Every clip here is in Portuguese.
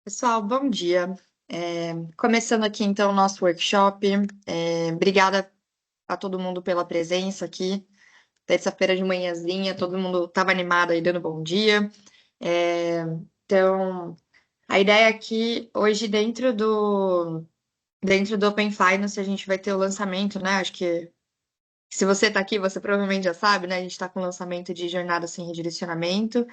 Pessoal, bom dia. Começando aqui então o nosso workshop. Obrigada a todo mundo pela presença aqui. Terça-feira de manhãzinha, todo mundo estava animado aí dando bom dia. É, então, a ideia aqui hoje dentro do Open Finance a gente vai ter o lançamento, né? Acho que se você está aqui, você provavelmente já sabe, né? A gente está com o lançamento de Jornada Sem Redirecionamento.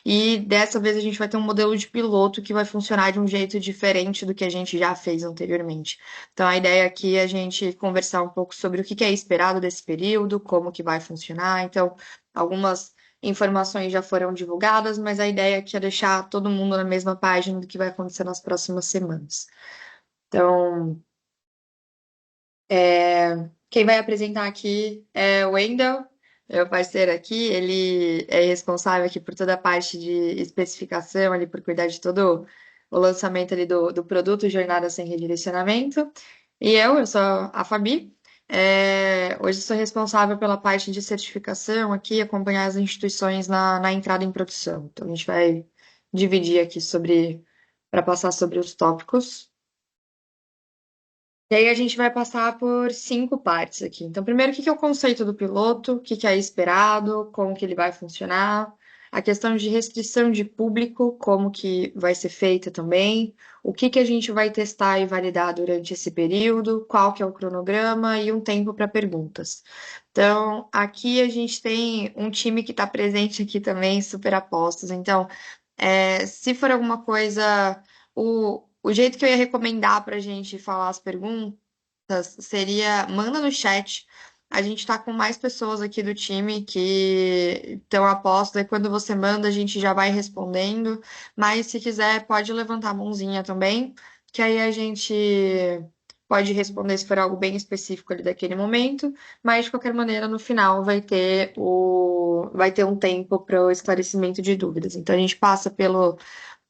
E dessa vez a gente vai ter um modelo de piloto que vai funcionar de um jeito diferente do que a gente já fez anteriormente. Então, a ideia aqui é a gente conversar um pouco sobre o que é esperado desse período, como que vai funcionar. Então, algumas informações já foram divulgadas, mas a ideia aqui é deixar todo mundo na mesma página do que vai acontecer nas próximas semanas. Então, quem vai apresentar aqui é o Wendel, meu parceiro aqui. Ele é responsável aqui por toda a parte de especificação, ali por cuidar de todo o lançamento ali do produto Jornada Sem Redirecionamento. E eu sou a Fabi. Hoje sou responsável pela parte de certificação aqui, acompanhar as instituições na entrada em produção. Então a gente vai dividir aqui para passar sobre os tópicos. E aí a gente vai passar por 5 partes aqui. Então, primeiro, o que é o conceito do piloto, o que é esperado, como que ele vai funcionar, a questão de restrição de público, como que vai ser feita também, o que a gente vai testar e validar durante esse período, qual que é o cronograma e um tempo para perguntas. Então, aqui a gente tem um time que está presente aqui também, super apostos. Então, se for alguma coisa, o jeito que eu ia recomendar para a gente falar as perguntas seria manda no chat. A gente está com mais pessoas aqui do time que estão apostas, e quando você manda, a gente já vai respondendo. Mas se quiser, pode levantar a mãozinha também, que aí a gente pode responder se for algo bem específico ali daquele momento. Mas de qualquer maneira, no final vai ter um tempo para o esclarecimento de dúvidas. Então a gente passa pelo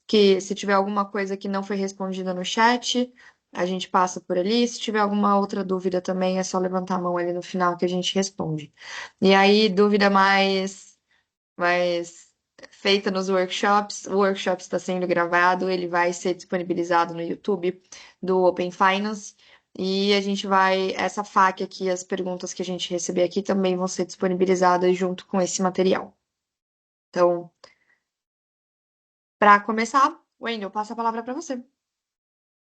que se tiver alguma coisa que não foi respondida no chat, a gente passa por ali. Se tiver alguma outra dúvida também, é só levantar a mão ali no final que a gente responde. E aí, dúvida mais feita nos workshops, o workshop está sendo gravado, ele vai ser disponibilizado no YouTube do Open Finance. E a gente essa FAQ aqui, as perguntas que a gente receber aqui também vão ser disponibilizadas junto com esse material. Então, para começar, Wendel, passo a palavra para você.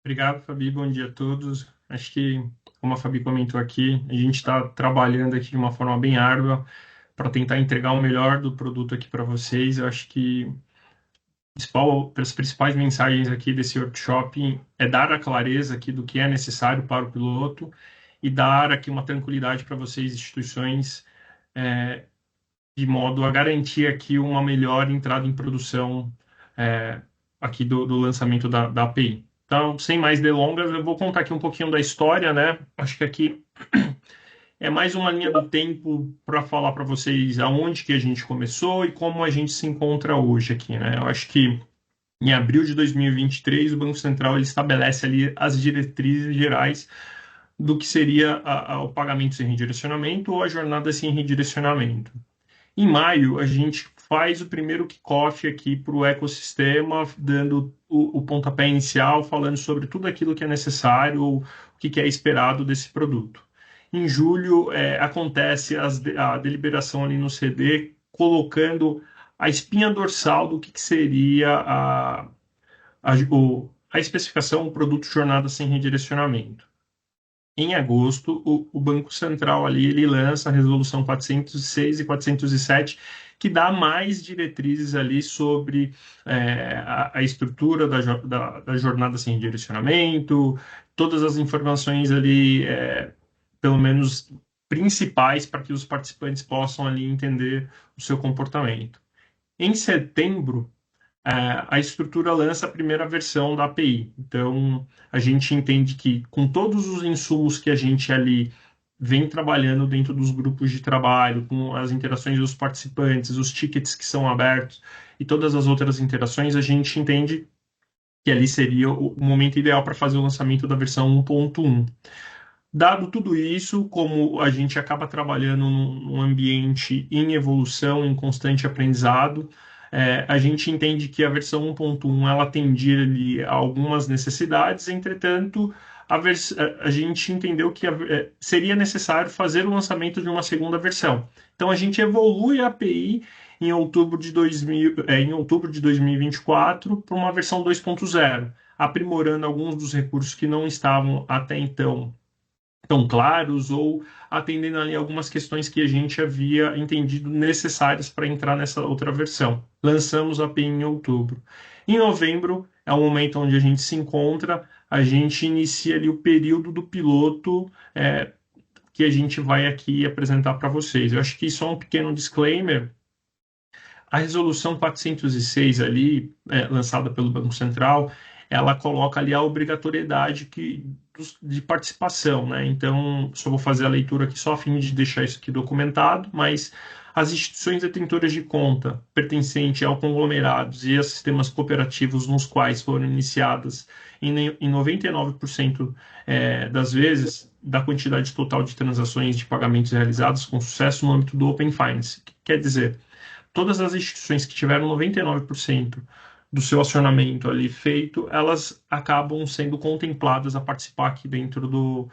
Obrigado, Fabi. Bom dia a todos. Acho que, como a Fabi comentou aqui, a gente está trabalhando aqui de uma forma bem árdua para tentar entregar o melhor do produto aqui para vocês. Eu acho que as principais mensagens aqui desse workshop é dar a clareza aqui do que é necessário para o piloto e dar aqui uma tranquilidade para vocês, instituições, de modo a garantir aqui uma melhor entrada em produção é, aqui do lançamento da API. Então, sem mais delongas, eu vou contar aqui um pouquinho da história, né? Acho que aqui é mais uma linha do tempo para falar para vocês aonde que a gente começou e como a gente se encontra hoje aqui, né? Eu acho que em abril de 2023, o Banco Central ele estabelece ali as diretrizes gerais do que seria o pagamento sem redirecionamento ou a jornada sem redirecionamento. Em maio, a gente faz o primeiro kickoff aqui para o ecossistema, dando o pontapé inicial, falando sobre tudo aquilo que é necessário, o que é esperado desse produto. Em julho, acontece a deliberação ali no CD, colocando a espinha dorsal do que seria a especificação, o produto jornada sem redirecionamento. Em agosto, o Banco Central ali ele lança a resolução 406 e 407, que dá mais diretrizes ali sobre a estrutura da jornada sem direcionamento, todas as informações ali, pelo menos principais, para que os participantes possam ali entender o seu comportamento. Em setembro, a estrutura lança a primeira versão da API. Então, a gente entende que com todos os insumos que a gente ali vem trabalhando dentro dos grupos de trabalho, com as interações dos participantes, os tickets que são abertos e todas as outras interações, a gente entende que ali seria o momento ideal para fazer o lançamento da versão 1.1. Dado tudo isso, como a gente acaba trabalhando num ambiente em evolução, em constante aprendizado, A gente entende que a versão 1.1 ela atendia ali a algumas necessidades, entretanto, a gente entendeu que seria necessário fazer o lançamento de uma segunda versão. Então, a gente evolui a API em outubro de 2024 para uma versão 2.0, aprimorando alguns dos recursos que não estavam até então tão claros ou atendendo ali algumas questões que a gente havia entendido necessárias para entrar nessa outra versão. Lançamos a API em outubro. Em novembro é o momento onde a gente se encontra, a gente inicia ali o período do piloto que a gente vai aqui apresentar para vocês. Eu acho que só um pequeno disclaimer. A resolução 406 ali, lançada pelo Banco Central, ela coloca ali a obrigatoriedade de participação, né? Então, só vou fazer a leitura aqui só a fim de deixar isso aqui documentado, mas as instituições detentoras de conta pertencente ao conglomerados e a sistemas cooperativos nos quais foram iniciadas em 99% das vezes da quantidade total de transações de pagamentos realizados com sucesso no âmbito do Open Finance. Quer dizer, todas as instituições que tiveram 99% do seu acionamento ali feito, elas acabam sendo contempladas a participar aqui dentro do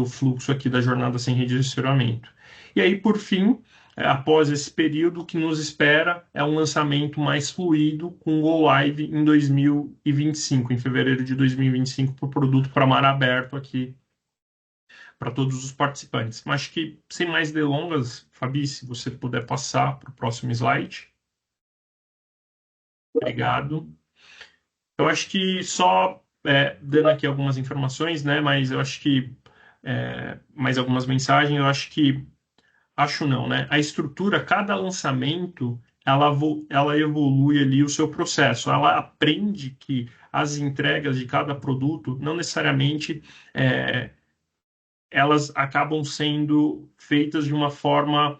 fluxo aqui da jornada sem redirecionamento. E aí, por fim, após esse período, o que nos espera é um lançamento mais fluido com Go Live em 2025, em fevereiro de 2025, para o produto para mar aberto aqui para todos os participantes. Mas acho que, sem mais delongas, Fabi, se você puder passar para o próximo slide. Obrigado. Eu acho que só dando aqui algumas informações, né? Mas eu acho que mais algumas mensagens. Eu acho não, né? A estrutura, cada lançamento, ela evolui ali o seu processo. Ela aprende que as entregas de cada produto não necessariamente elas acabam sendo feitas de uma forma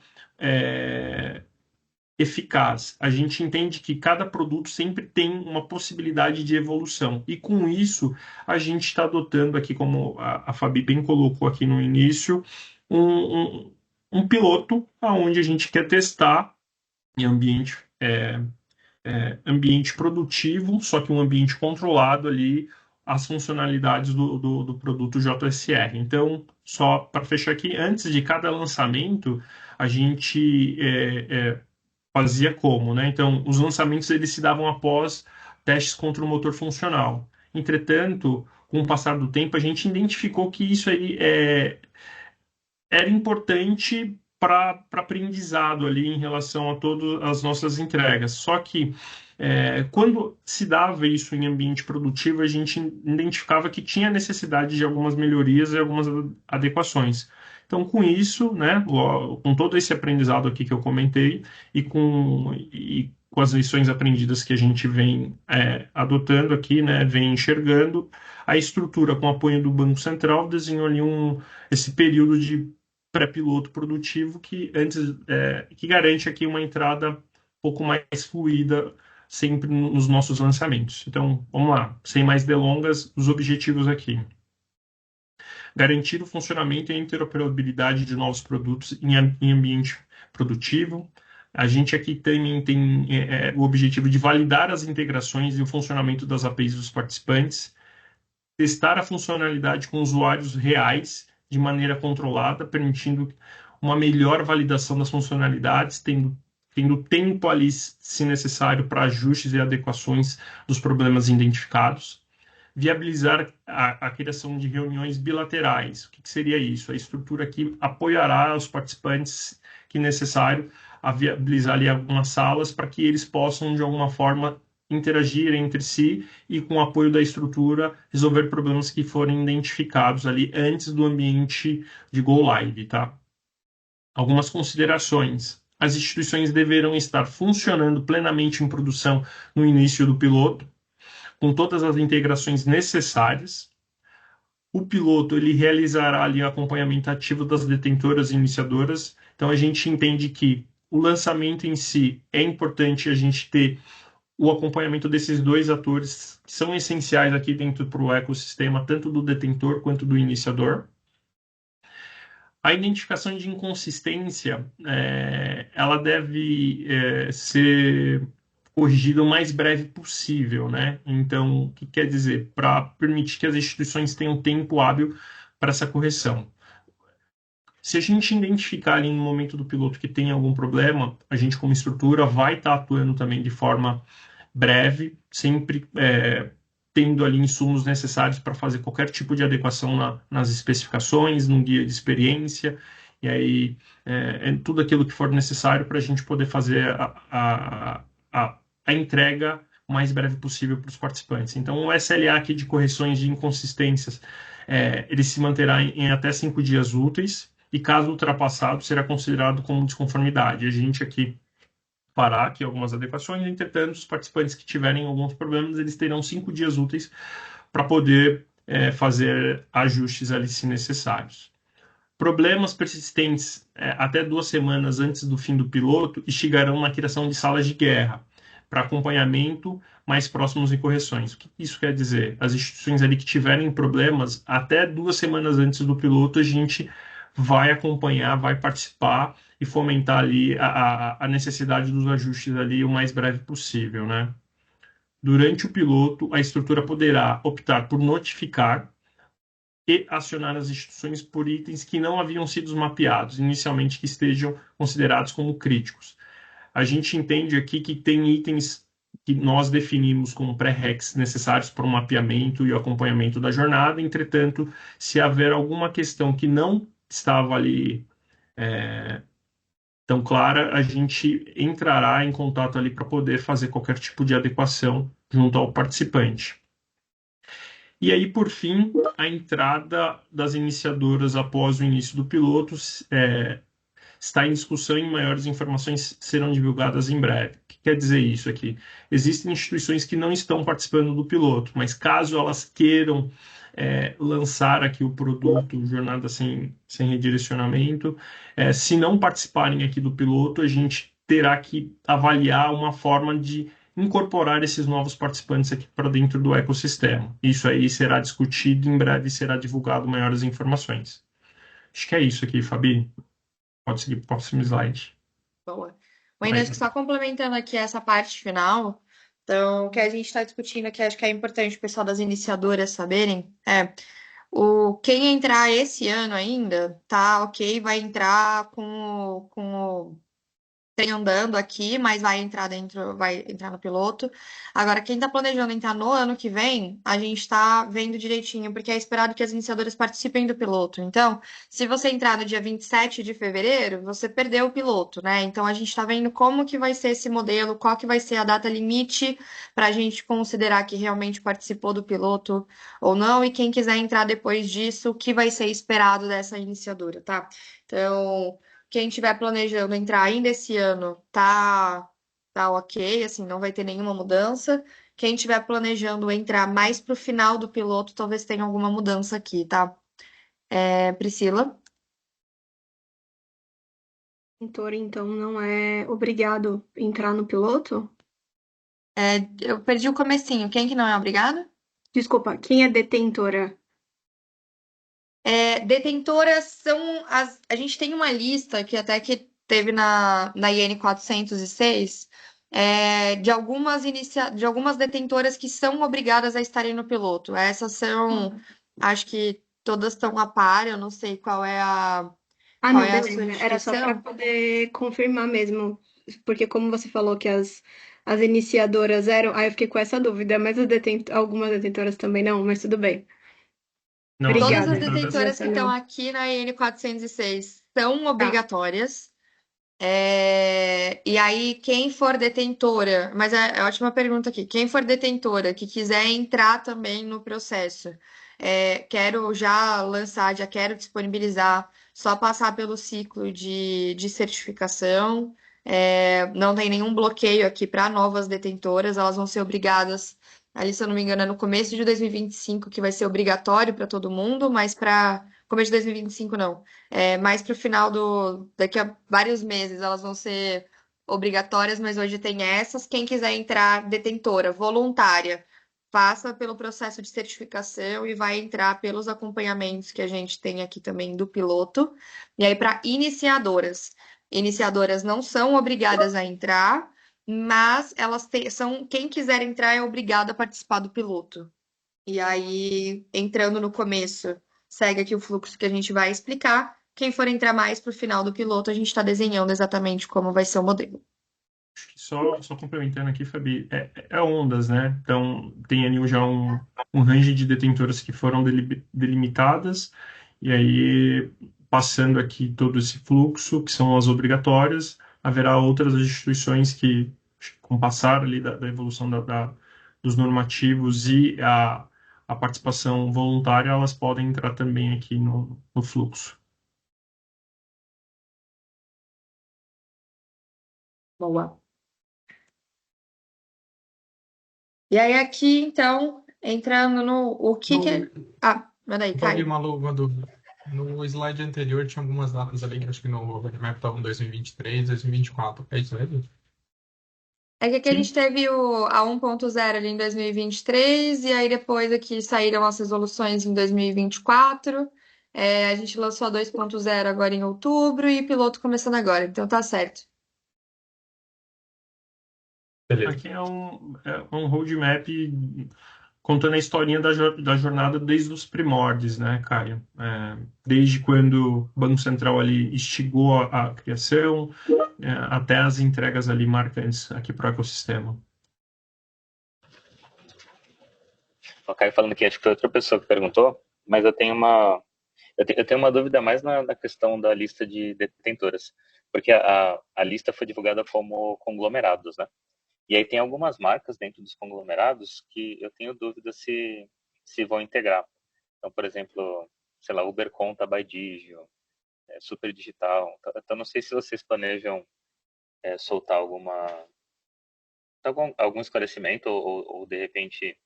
eficaz. A gente entende que cada produto sempre tem uma possibilidade de evolução. E com isso, a gente está adotando aqui, como a Fabi bem colocou aqui no início, um piloto onde a gente quer testar em ambiente produtivo, só que um ambiente controlado ali, as funcionalidades do produto JSR. Então, só para fechar aqui, antes de cada lançamento, a gente fazia como, né? Então, os lançamentos eles se davam após testes contra o motor funcional. Entretanto, com o passar do tempo, a gente identificou que isso aí era importante para aprendizado ali em relação a todas as nossas entregas. Só que quando se dava isso em ambiente produtivo, a gente identificava que tinha necessidade de algumas melhorias e algumas adequações. Então, com isso, né, com todo esse aprendizado aqui que eu comentei e com as lições aprendidas que a gente vem adotando aqui, né, vem enxergando, a estrutura com apoio do Banco Central desenhou ali esse período de pré-piloto produtivo que garante aqui uma entrada um pouco mais fluida sempre nos nossos lançamentos. Então, vamos lá, sem mais delongas, os objetivos aqui. Garantir o funcionamento e a interoperabilidade de novos produtos em ambiente produtivo. A gente aqui também tem o objetivo de validar as integrações e o funcionamento das APIs dos participantes, testar a funcionalidade com usuários reais de maneira controlada, permitindo uma melhor validação das funcionalidades, tendo tempo ali, se necessário, para ajustes e adequações dos problemas identificados. Viabilizar a criação de reuniões bilaterais. O que seria isso? A estrutura que apoiará os participantes que necessário a viabilizar ali algumas salas para que eles possam, de alguma forma, interagir entre si e, com o apoio da estrutura, resolver problemas que forem identificados ali antes do ambiente de Go Live, tá? Algumas considerações. As instituições deverão estar funcionando plenamente em produção no início do piloto, com todas as integrações necessárias. O piloto ele realizará ali o acompanhamento ativo das detentoras e iniciadoras. Então, a gente entende que o lançamento em si é importante a gente ter o acompanhamento desses dois atores que são essenciais aqui dentro para o ecossistema, tanto do detentor quanto do iniciador. A identificação de inconsistência, ela deve ser corrigida o mais breve possível, né? Então, o que quer dizer? Para permitir que as instituições tenham tempo hábil para essa correção. Se a gente identificar ali no momento do piloto que tem algum problema, a gente, como estrutura, vai estar atuando também de forma breve, sempre tendo ali insumos necessários para fazer qualquer tipo de adequação nas especificações, no guia de experiência, e aí tudo aquilo que for necessário para a gente poder fazer a entrega o mais breve possível para os participantes. Então, o SLA aqui de correções de inconsistências, ele se manterá em até 5 dias úteis, e caso ultrapassado, será considerado como desconformidade. A gente aqui fará aqui algumas adequações, entretanto, os participantes que tiverem alguns problemas, eles terão 5 dias úteis para poder fazer ajustes ali se necessários. Problemas persistentes até 2 semanas antes do fim do piloto instigarão na criação de salas de guerra para acompanhamento mais próximos e correções. O que isso quer dizer? As instituições ali que tiverem problemas, até 2 semanas antes do piloto, a gente vai acompanhar, vai participar e fomentar ali a necessidade dos ajustes ali o mais breve possível, né? Durante o piloto, a estrutura poderá optar por notificar e acionar as instituições por itens que não haviam sido mapeados, inicialmente que estejam considerados como críticos. A gente entende aqui que tem itens que nós definimos como pré-recs necessários para o mapeamento e o acompanhamento da jornada. Entretanto, se haver alguma questão que não estava ali tão clara, a gente entrará em contato ali para poder fazer qualquer tipo de adequação junto ao participante. E aí, por fim, a entrada das iniciadoras após o início do piloto está em discussão e maiores informações serão divulgadas em breve. O que quer dizer isso aqui? Existem instituições que não estão participando do piloto, mas caso elas queiram lançar aqui o produto Jornada Sem Redirecionamento, se não participarem aqui do piloto, a gente terá que avaliar uma forma de incorporar esses novos participantes aqui para dentro do ecossistema. Isso aí será discutido, em breve será divulgado maiores informações. Acho que é isso aqui, Fabi. Pode seguir para o próximo slide. Boa. Ainda Vai. acho que só complementando aqui essa parte final, então, o que a gente está discutindo aqui, acho que é importante o pessoal das iniciadoras saberem, quem entrar esse ano ainda, tá ok, vai entrar com tem andando aqui, mas vai entrar no piloto. Agora, quem está planejando entrar no ano que vem, a gente está vendo direitinho, porque é esperado que as iniciadoras participem do piloto. Então, se você entrar no dia 27 de fevereiro, você perdeu o piloto, né? Então, a gente está vendo como que vai ser esse modelo, qual que vai ser a data limite para a gente considerar que realmente participou do piloto ou não, e quem quiser entrar depois disso, o que vai ser esperado dessa iniciadora, tá? Então, quem estiver planejando entrar ainda esse ano, tá ok, assim, não vai ter nenhuma mudança. Quem estiver planejando entrar mais pro final do piloto, talvez tenha alguma mudança aqui, tá? Priscila? Detentor, então, não é obrigado a entrar no piloto? Eu perdi o comecinho. Quem que não é obrigado? Desculpa, quem é detentora? Detentoras são as. A gente tem uma lista que até que teve na IN 406 de algumas detentoras que são obrigadas a estarem no piloto. Essas são, acho que todas estão a par, eu não sei Ah, qual não, é a sua beleza. Era só para instituição. poder confirmar mesmo, porque como você falou que as iniciadoras eram, aí eu fiquei com essa dúvida, mas algumas detentoras também não, mas tudo bem. Não, as Todas as Obrigada. detentoras. detentoras Essa que estão não. aqui na IN 406 são Tá. obrigatórias. E aí, quem for detentora, mas é ótima pergunta aqui, quem for detentora que quiser entrar também no processo, quero já lançar, já quero disponibilizar, só passar pelo ciclo de certificação, não tem nenhum bloqueio aqui para novas detentoras, elas vão ser obrigadas, ali, se eu não me engano, é no começo de 2025 que vai ser obrigatório para todo mundo, mas para começo de 2025 não. Mais para o final daqui a vários meses elas vão ser obrigatórias, mas hoje tem essas. Quem quiser entrar detentora, voluntária, passa pelo processo de certificação e vai entrar pelos acompanhamentos que a gente tem aqui também do piloto. E aí, para iniciadoras. Iniciadoras não são obrigadas a entrar, mas são quem quiser entrar é obrigado a participar do piloto. E aí, entrando no começo, segue aqui o fluxo que a gente vai explicar. Quem for entrar mais para o final do piloto, a gente está desenhando exatamente como vai ser o modelo. Só complementando aqui, Fabi, é ondas, né? Então, tem ali já um range de detentoras que foram delimitadas, e aí, passando aqui todo esse fluxo, que são as obrigatórias, haverá outras instituições que, com o passar ali da evolução dos normativos e a participação voluntária, elas podem entrar também aqui no fluxo. Boa. E aí aqui, então, entrando no o que No, que... Ah, manda aí, Fabi, Caio. uma dúvida. No slide anterior tinha algumas datas ali que acho que no roadmap estavam 2023, 2024. É isso mesmo? É que aqui a gente Sim. teve a 1.0 ali em 2023, e aí depois aqui saíram as resoluções em 2024. A gente lançou a 2.0 agora em outubro e piloto começando agora, então tá certo. Beleza. Aqui é um roadmap contando a historinha da jornada desde os primórdios, né, Caio? Desde quando o Banco Central ali instigou a criação, até as entregas ali marcantes aqui para o ecossistema. O Caio falando aqui, acho que foi outra pessoa que perguntou, mas eu tenho uma dúvida mais na questão da lista de detentoras, porque a lista foi divulgada como conglomerados, né? E aí tem algumas marcas dentro dos conglomerados que eu tenho dúvida se vão integrar. Então, por exemplo, sei lá, Uber Conta by Digio, Super Digital. Então, não sei se vocês planejam soltar algum esclarecimento ou de repente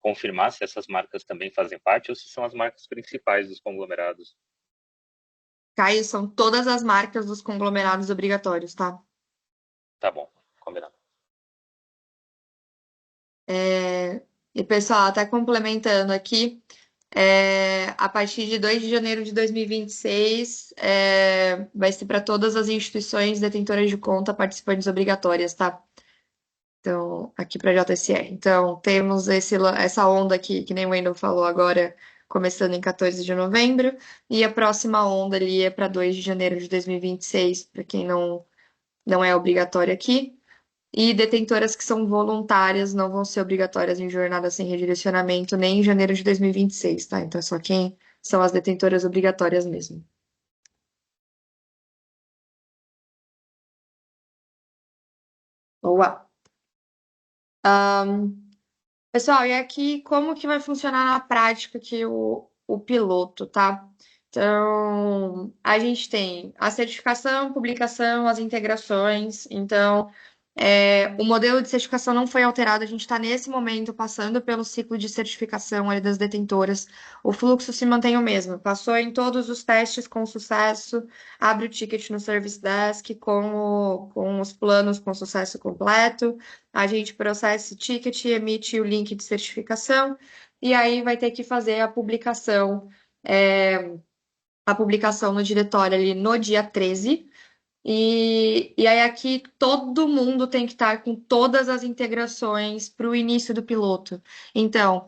confirmar se essas marcas também fazem parte ou se são as marcas principais dos conglomerados. Caio, são todas as marcas dos conglomerados obrigatórios, tá? Tá bom, combinado. E pessoal, até complementando aqui, a partir de 2 de janeiro de 2026, vai ser para todas as instituições detentoras de conta participantes obrigatórias, tá? Então, aqui para a JSR. Então, temos essa onda aqui, que nem o Wendel falou agora, começando em 14 de novembro, e a próxima onda ali é para 2 de janeiro de 2026, para quem não é obrigatório aqui. E detentoras que são voluntárias não vão ser obrigatórias em jornada sem redirecionamento nem em janeiro de 2026, tá? Então é só quem são as detentoras obrigatórias mesmo. Boa. Pessoal, e aqui como que vai funcionar na prática aqui o piloto, tá? Então, a gente tem a certificação, publicação, as integrações. Então, o modelo de certificação não foi alterado, a gente está nesse momento passando pelo ciclo de certificação ali das detentoras. O fluxo se mantém o mesmo, passou em todos os testes com sucesso, abre o ticket no Service Desk com os planos com sucesso completo, a gente processa esse ticket, emite o link de certificação, e aí vai ter que fazer a publicação no diretório ali no dia 13. E aí aqui todo mundo tem que estar com todas as integrações para o início do piloto. Então,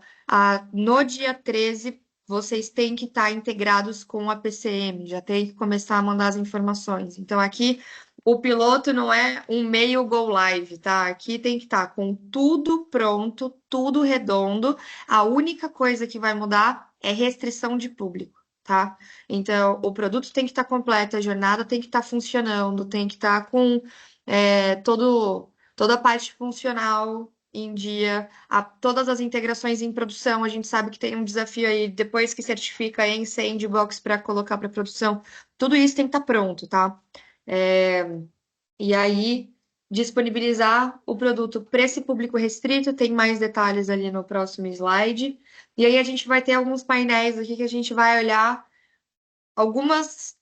no dia 13, vocês têm que estar integrados com a PCM, já tem que começar a mandar as informações. Então, aqui o piloto não é um meio go live, tá? Aqui tem que estar com tudo pronto, tudo redondo. A única coisa que vai mudar é restrição de público, tá? Então, o produto tem que estar completo, a jornada tem que estar funcionando, tem que estar com toda a parte funcional em dia, todas as integrações em produção. A gente sabe que tem um desafio aí, depois que certifica em sandbox para colocar para produção, tudo isso tem que estar pronto, tá? E aí, disponibilizar o produto para esse público restrito, tem mais detalhes ali no próximo slide. E aí, a gente vai ter alguns painéis aqui que a gente vai olhar algumas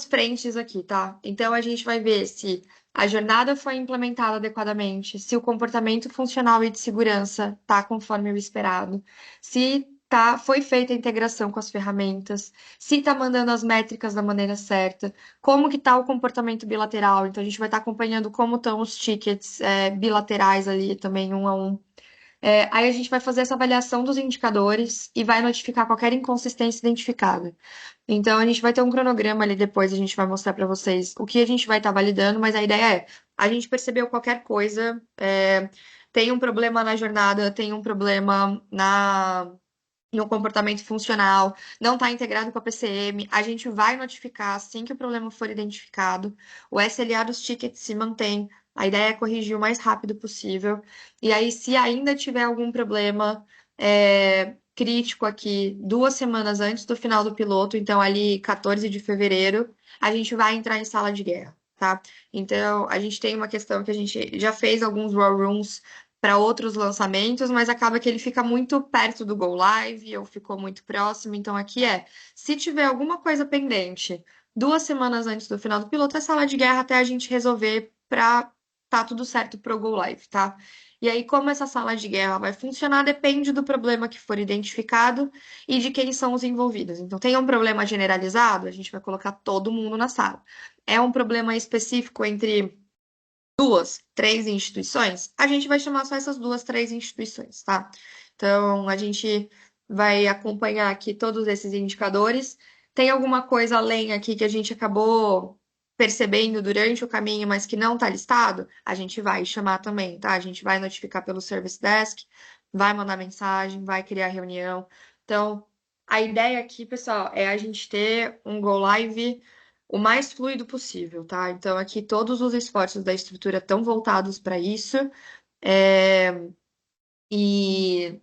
frentes aqui, tá? Então a gente vai ver se a jornada foi implementada adequadamente, se o comportamento funcional e de segurança está conforme o esperado, se foi feita a integração com as ferramentas, se está mandando as métricas da maneira certa, como que está o comportamento bilateral. Então, a gente vai estar acompanhando como estão os tickets bilaterais ali também, um a um. Aí a gente vai fazer essa avaliação dos indicadores e vai notificar qualquer inconsistência identificada. Então, a gente vai ter um cronograma ali depois, a gente vai mostrar para vocês o que a gente vai estar validando, mas a ideia é, a gente percebeu qualquer coisa, tem um problema na jornada, tem um problema no comportamento funcional, não está integrado com a PCM, a gente vai notificar assim que o problema for identificado. O SLA dos tickets se mantém. A ideia é corrigir o mais rápido possível. E aí, se ainda tiver algum problema crítico aqui, 2 semanas antes do final do piloto, então ali 14 de fevereiro, a gente vai entrar em sala de guerra, tá? Então, a gente tem uma questão que a gente já fez alguns war rooms para outros lançamentos, mas acaba que ele fica muito perto do Go Live ou ficou muito próximo. Então, aqui se tiver alguma coisa pendente 2 semanas antes do final do piloto, é sala de guerra até a gente resolver para tá tudo certo pro Go Live, tá? E aí, como essa sala de guerra vai funcionar, depende do problema que for identificado e de quem são os envolvidos. Então, tem um problema generalizado, a gente vai colocar todo mundo na sala. É um problema específico entre 2, 3 instituições, a gente vai chamar só essas 2, 3 instituições, tá? Então, a gente vai acompanhar aqui todos esses indicadores. Tem alguma coisa além aqui que a gente acabou percebendo durante o caminho, mas que não está listado? A gente vai chamar também, tá? A gente vai notificar pelo Service Desk, vai mandar mensagem, vai criar reunião. Então, a ideia aqui, pessoal, é a gente ter um Go Live o mais fluido possível, tá? Então, aqui todos os esforços da estrutura estão voltados para isso. E,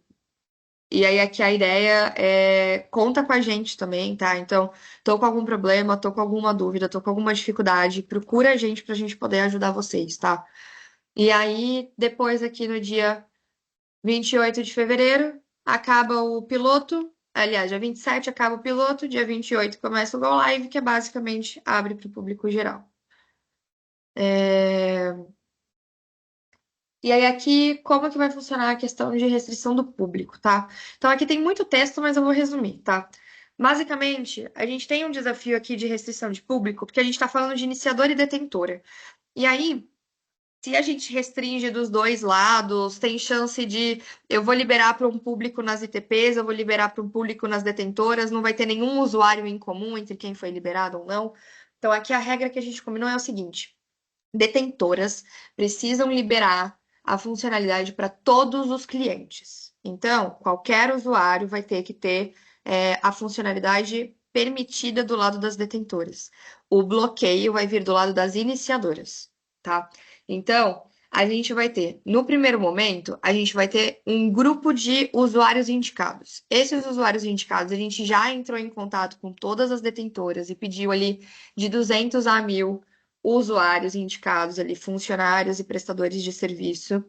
e aí aqui a ideia é conta com a gente também, tá? Então, tô com algum problema, tô com alguma dúvida, tô com alguma dificuldade, procura a gente pra gente poder ajudar vocês, tá? E aí, depois aqui no dia 28 de fevereiro, acaba o piloto. Aliás, dia 27 acaba o piloto, dia 28 começa o Go Live, que é basicamente abre para o público geral. E aí aqui, como que vai funcionar a questão de restrição do público, tá? Então aqui tem muito texto, mas eu vou resumir, tá? Basicamente, a gente tem um desafio aqui de restrição de público, porque a gente está falando de iniciadora e detentora. E aí, se a gente restringe dos dois lados, tem chance de eu vou liberar para um público nas ITPs, eu vou liberar para um público nas detentoras, não vai ter nenhum usuário em comum entre quem foi liberado ou não. Então aqui a regra que a gente combinou é o seguinte: detentoras precisam liberar a funcionalidade para todos os clientes. Então, qualquer usuário vai ter que ter a funcionalidade permitida do lado das detentoras. O bloqueio vai vir do lado das iniciadoras, tá? Então, a gente vai ter, no primeiro momento, a gente vai ter um grupo de usuários indicados. Esses usuários indicados, a gente já entrou em contato com todas as detentoras e pediu ali de 200 a 1.000 usuários indicados ali, funcionários e prestadores de serviço,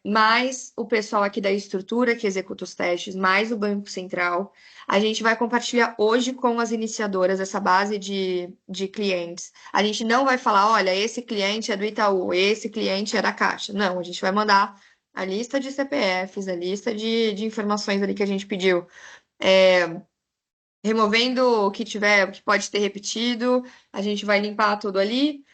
mais o pessoal aqui da estrutura que executa os testes, mais o Banco Central. A gente vai compartilhar hoje com as iniciadoras essa base de clientes. A gente não vai falar, olha, esse cliente é do Itaú, esse cliente é da Caixa. Não, a gente vai mandar a lista de CPFs, a lista de informações ali que a gente pediu. Removendo o que tiver, o que pode ter repetido, a gente vai limpar tudo ali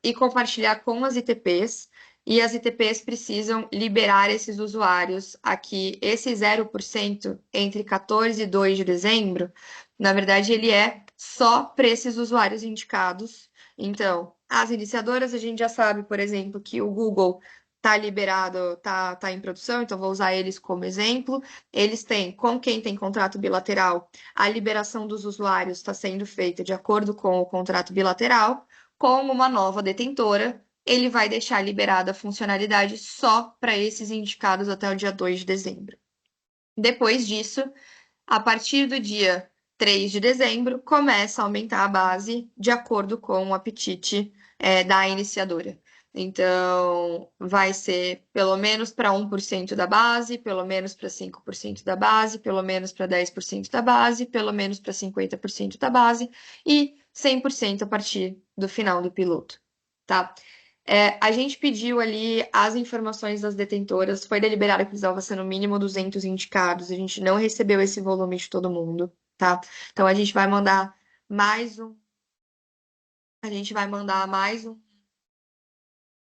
e compartilhar com as ITPs. E as ITPs precisam liberar esses usuários aqui. Esse 0% entre 14 e 2 de dezembro, na verdade, ele é só para esses usuários indicados. Então, as iniciadoras, a gente já sabe, por exemplo, que o Google está liberado, tá em produção, então vou usar eles como exemplo. Eles têm, com quem tem contrato bilateral, a liberação dos usuários está sendo feita de acordo com o contrato bilateral. Com uma nova detentora, ele vai deixar liberada a funcionalidade só para esses indicados até o dia 2 de dezembro. Depois disso, a partir do dia 3 de dezembro, começa a aumentar a base de acordo com o apetite da iniciadora. Então, vai ser pelo menos para 1% da base, pelo menos para 5% da base, pelo menos para 10% da base, pelo menos para 50% da base e 100% a partir do final do piloto, tá? A gente pediu ali as informações das detentoras, foi deliberado que precisava ser no mínimo 200 indicados, a gente não recebeu esse volume de todo mundo, tá? Então, a gente vai mandar mais um. A gente vai mandar mais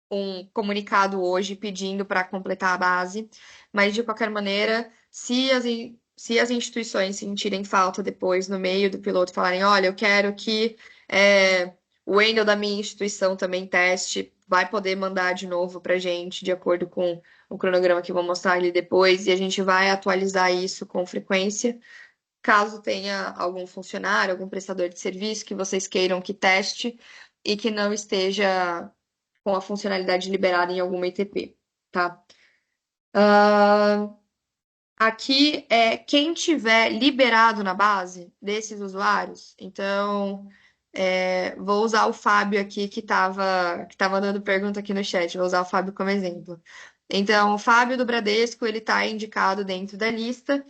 um comunicado hoje pedindo para completar a base, mas de qualquer maneira, se as instituições sentirem falta depois no meio do piloto falarem, olha, eu quero que o Wendel da minha instituição também teste, vai poder mandar de novo para gente, de acordo com o cronograma que eu vou mostrar ali depois, e a gente vai atualizar isso com frequência. Caso tenha algum funcionário, algum prestador de serviço que vocês queiram que teste e que não esteja com a funcionalidade liberada em alguma ITP, tá? Aqui é quem tiver liberado na base desses usuários. Então, vou usar o Fábio aqui que estava dando pergunta aqui no chat. Vou usar o Fábio como exemplo. Então, o Fábio do Bradesco, ele está indicado dentro da lista.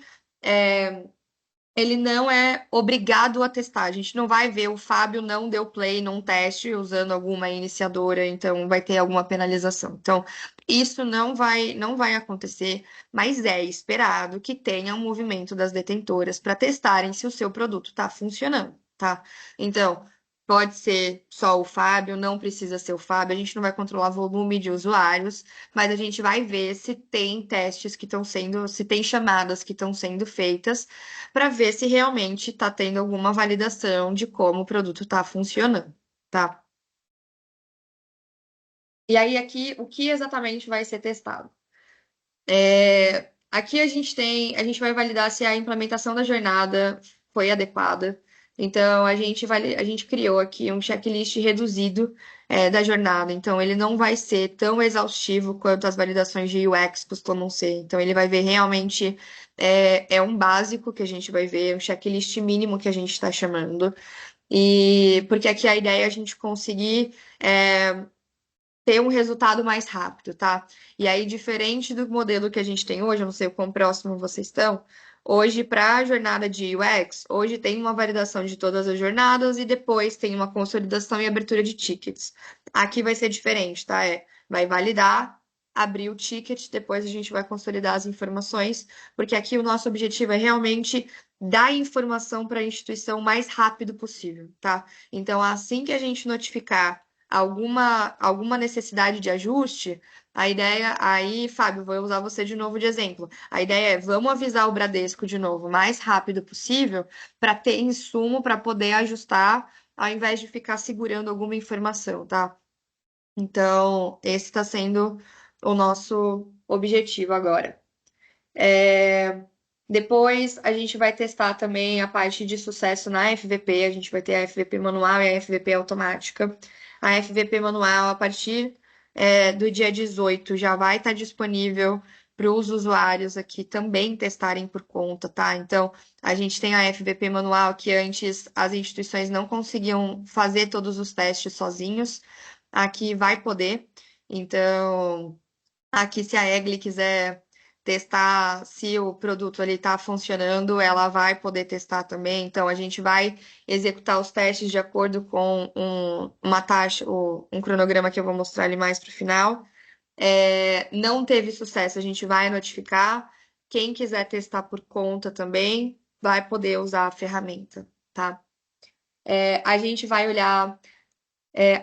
Ele não é obrigado a testar. A gente não vai ver o Fábio não deu play num teste usando alguma iniciadora, então vai ter alguma penalização. Então, isso não vai acontecer, mas é esperado que tenha um movimento das detentoras para testarem se o seu produto está funcionando, tá? Então, pode ser só o Fábio, não precisa ser o Fábio, a gente não vai controlar volume de usuários, mas a gente vai ver se tem testes que estão sendo, se tem chamadas que estão sendo feitas para ver se realmente está tendo alguma validação de como o produto está funcionando, tá? E aí, aqui, o que exatamente vai ser testado? Aqui a gente vai validar se a implementação da jornada foi adequada. Então, a gente criou aqui um checklist reduzido, da jornada. Então, ele não vai ser tão exaustivo quanto as validações de UX costumam ser. Então, ele vai ver realmente, é um básico que a gente vai ver, um checklist mínimo que a gente está chamando. E porque aqui a ideia é a gente conseguir ter um resultado mais rápido, tá? E aí, diferente do modelo que a gente tem hoje, eu não sei o quão próximo vocês estão, hoje, para a jornada de UX, hoje tem uma validação de todas as jornadas e depois tem uma consolidação e abertura de tickets. Aqui vai ser diferente, tá? Vai validar, abrir o ticket, depois a gente vai consolidar as informações, porque aqui o nosso objetivo é realmente dar informação para a instituição o mais rápido possível, tá? Então, assim que a gente notificar alguma necessidade de ajuste, a ideia aí, Fábio, vou usar você de novo de exemplo. A ideia é vamos avisar o Bradesco de novo o mais rápido possível para ter insumo para poder ajustar, ao invés de ficar segurando alguma informação, tá? Então, esse está sendo o nosso objetivo agora. Depois a gente vai testar também a parte de sucesso na FVP. A gente vai ter a FVP manual e a FVP automática. A FVP manual, a partir do dia 18, já vai estar disponível para os usuários aqui também testarem por conta, tá? Então, a gente tem a FVP manual que antes as instituições não conseguiam fazer todos os testes sozinhos. Aqui vai poder. Então, aqui se a Egli quiser testar se o produto ali está funcionando, ela vai poder testar também. Então, a gente vai executar os testes de acordo com uma taxa, um cronograma que eu vou mostrar ali mais para o final. Não teve sucesso, a gente vai notificar. Quem quiser testar por conta também vai poder usar a ferramenta, tá? A gente vai olhar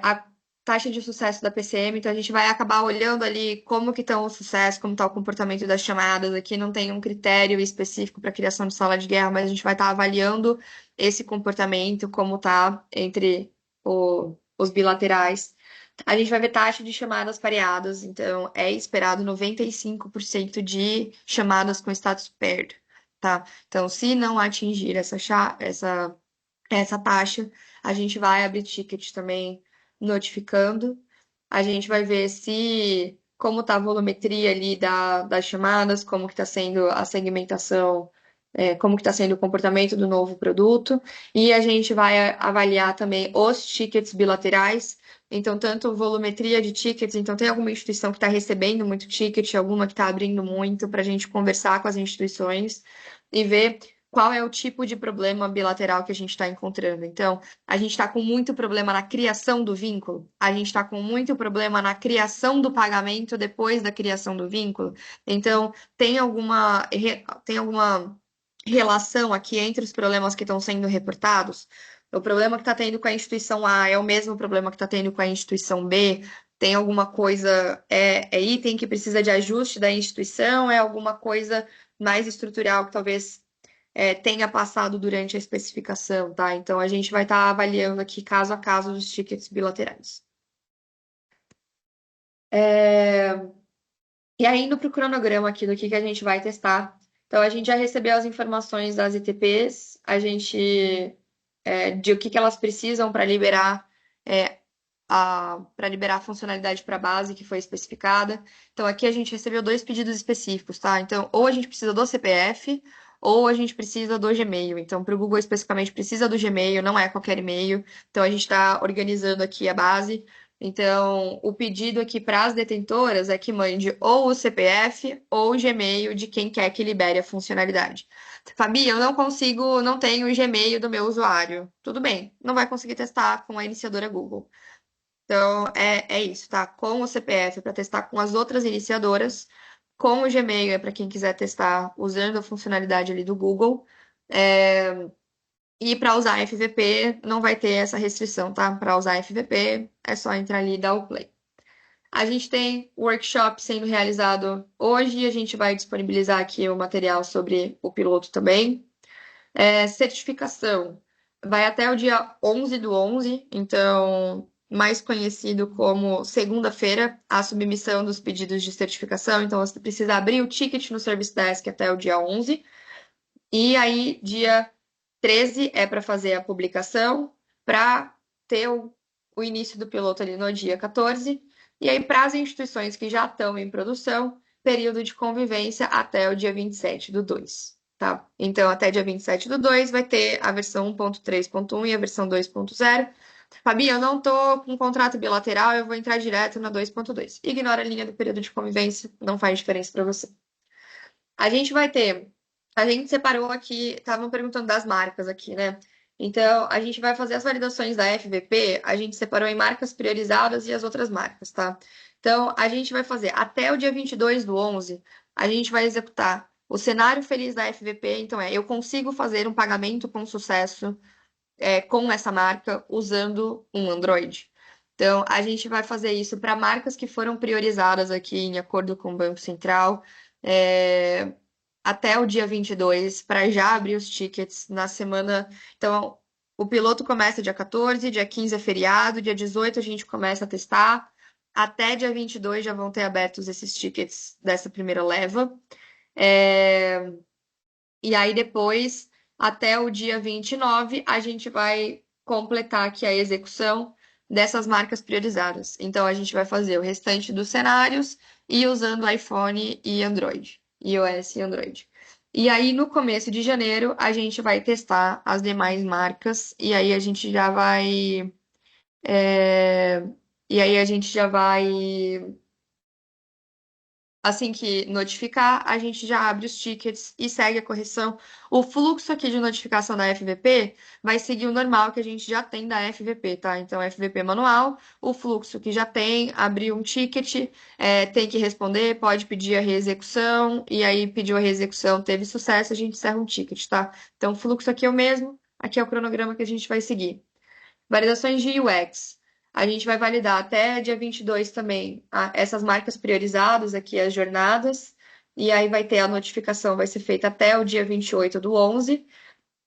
a taxa de sucesso da PCM, então a gente vai acabar olhando ali como que estão o sucesso, como está o comportamento das chamadas. Aqui não tem um critério específico para criação de sala de guerra, mas a gente vai estar avaliando esse comportamento, como está entre os bilaterais. A gente vai ver taxa de chamadas pareadas, então é esperado 95% de chamadas com status paired, tá? Então, se não atingir essa taxa, a gente vai abrir ticket também notificando. A gente vai ver se como está a volumetria ali das chamadas, como que está sendo a segmentação como que está sendo o comportamento do novo produto, e a gente vai avaliar também os tickets bilaterais, então tanto volumetria de tickets, então tem alguma instituição que está recebendo muito ticket, alguma que está abrindo muito, para a gente conversar com as instituições e ver qual é o tipo de problema bilateral que a gente está encontrando. Então, a gente está com muito problema na criação do vínculo, a gente está com muito problema na criação do pagamento depois da criação do vínculo. Então, tem alguma relação aqui entre os problemas que estão sendo reportados? O problema que está tendo com a instituição A é o mesmo problema que está tendo com a instituição B? Tem alguma coisa, é item que precisa de ajuste da instituição? É alguma coisa mais estrutural que talvez tenha passado durante a especificação, tá? Então, a gente vai estar avaliando aqui caso a caso os tickets bilaterais. E aí, indo para o cronograma aqui do que a gente vai testar. Então, a gente já recebeu as informações das ITPs, de o que elas precisam para liberar a funcionalidade para a base que foi especificada. Então, aqui a gente recebeu 2 pedidos específicos, tá? Então, ou a gente precisa do CPF, ou a gente precisa do Gmail. Então, para o Google especificamente precisa do Gmail, não é qualquer e-mail. Então, a gente está organizando aqui a base. Então, o pedido aqui para as detentoras é que mande ou o CPF ou o Gmail de quem quer que libere a funcionalidade. Fabi, eu não consigo, não tenho o Gmail do meu usuário. Tudo bem, não vai conseguir testar com a iniciadora Google. Então, é isso, tá? Com o CPF para testar com as outras iniciadoras, com o Gmail é para quem quiser testar usando a funcionalidade ali do Google. E para usar FVP, não vai ter essa restrição, tá? Para usar FVP, é só entrar ali e dar o play. A gente tem workshop sendo realizado hoje, a gente vai disponibilizar aqui o material sobre o piloto também. Certificação vai até o dia 11/11, então mais conhecido como segunda-feira, a submissão dos pedidos de certificação. Então você precisa abrir o ticket no Service Desk até o dia 11. E aí, dia 13 é para fazer a publicação, para ter o início do piloto ali no dia 14. E aí, para as instituições que já estão em produção, período de convivência até o dia 27/2, tá? Então, até dia 27/2 vai ter a versão 1.3.1 e a versão 2.0. Fabi, eu não tô com contrato bilateral, eu vou entrar direto na 2.2. Ignora a linha do período de convivência, não faz diferença para você. A gente separou aqui, estavam perguntando das marcas aqui, né? Então, a gente vai fazer as validações da FVP, a gente separou em marcas priorizadas e as outras marcas, tá? Então, a gente vai fazer até o dia 22/11, a gente vai executar o cenário feliz da FVP. Então, eu consigo fazer um pagamento com sucesso com essa marca usando um Android. Então, a gente vai fazer isso para marcas que foram priorizadas aqui em acordo com o Banco Central, até o dia 22, para já abrir os tickets na semana. Então, o piloto começa dia 14, dia 15 é feriado, dia 18 a gente começa a testar, até dia 22 já vão ter abertos esses tickets dessa primeira leva. E aí depois, até o dia 29, a gente vai completar aqui a execução dessas marcas priorizadas. Então, a gente vai fazer o restante dos cenários e usando iPhone e Android, iOS e Android. E aí, no começo de janeiro, a gente vai testar as demais marcas e aí a gente já vai. E aí a gente já vai. Assim que notificar, a gente já abre os tickets e segue a correção. O fluxo aqui de notificação da FVP vai seguir o normal que a gente já tem da FVP, tá? Então, FVP manual, o fluxo que já tem, abrir um ticket, tem que responder, pode pedir a reexecução, e aí pediu a reexecução, teve sucesso, a gente encerra um ticket, tá? Então, o fluxo aqui é o mesmo, aqui é o cronograma que a gente vai seguir. Validações de UX. A gente vai validar até dia 22 também essas marcas priorizadas aqui, as jornadas. E aí vai ter a notificação, vai ser feita até o dia 28/11.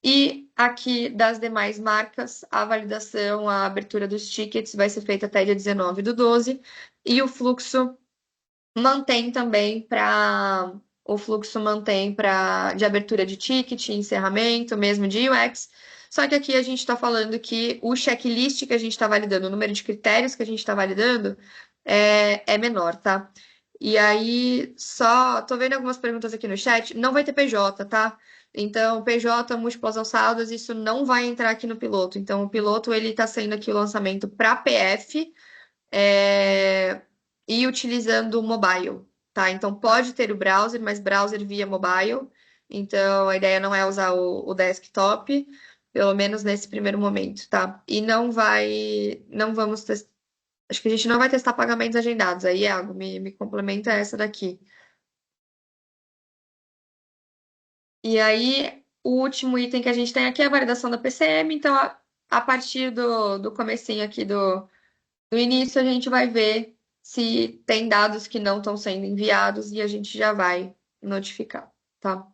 E aqui das demais marcas, a validação, a abertura dos tickets vai ser feita até dia 19/12. E o fluxo mantém também para de abertura de ticket, encerramento, mesmo de UX. Só que aqui a gente está falando que o checklist que a gente está validando, o número de critérios que a gente está validando é menor, tá? E aí, tô vendo algumas perguntas aqui no chat, não vai ter PJ, tá? Então, PJ, múltiplas alçadas, isso não vai entrar aqui no piloto. Então, o piloto, ele está sendo aqui o lançamento para PF, e utilizando o mobile, tá? Então, pode ter o browser, mas browser via mobile. Então, a ideia não é usar o desktop, pelo menos nesse primeiro momento, tá? E não vamos testar, acho que a gente não vai testar pagamentos agendados. Aí, Iago, me complementa essa daqui. E aí, o último item que a gente tem aqui é a validação da PCM. Então, a partir do comecinho aqui do início, a gente vai ver se tem dados que não estão sendo enviados e a gente já vai notificar, tá?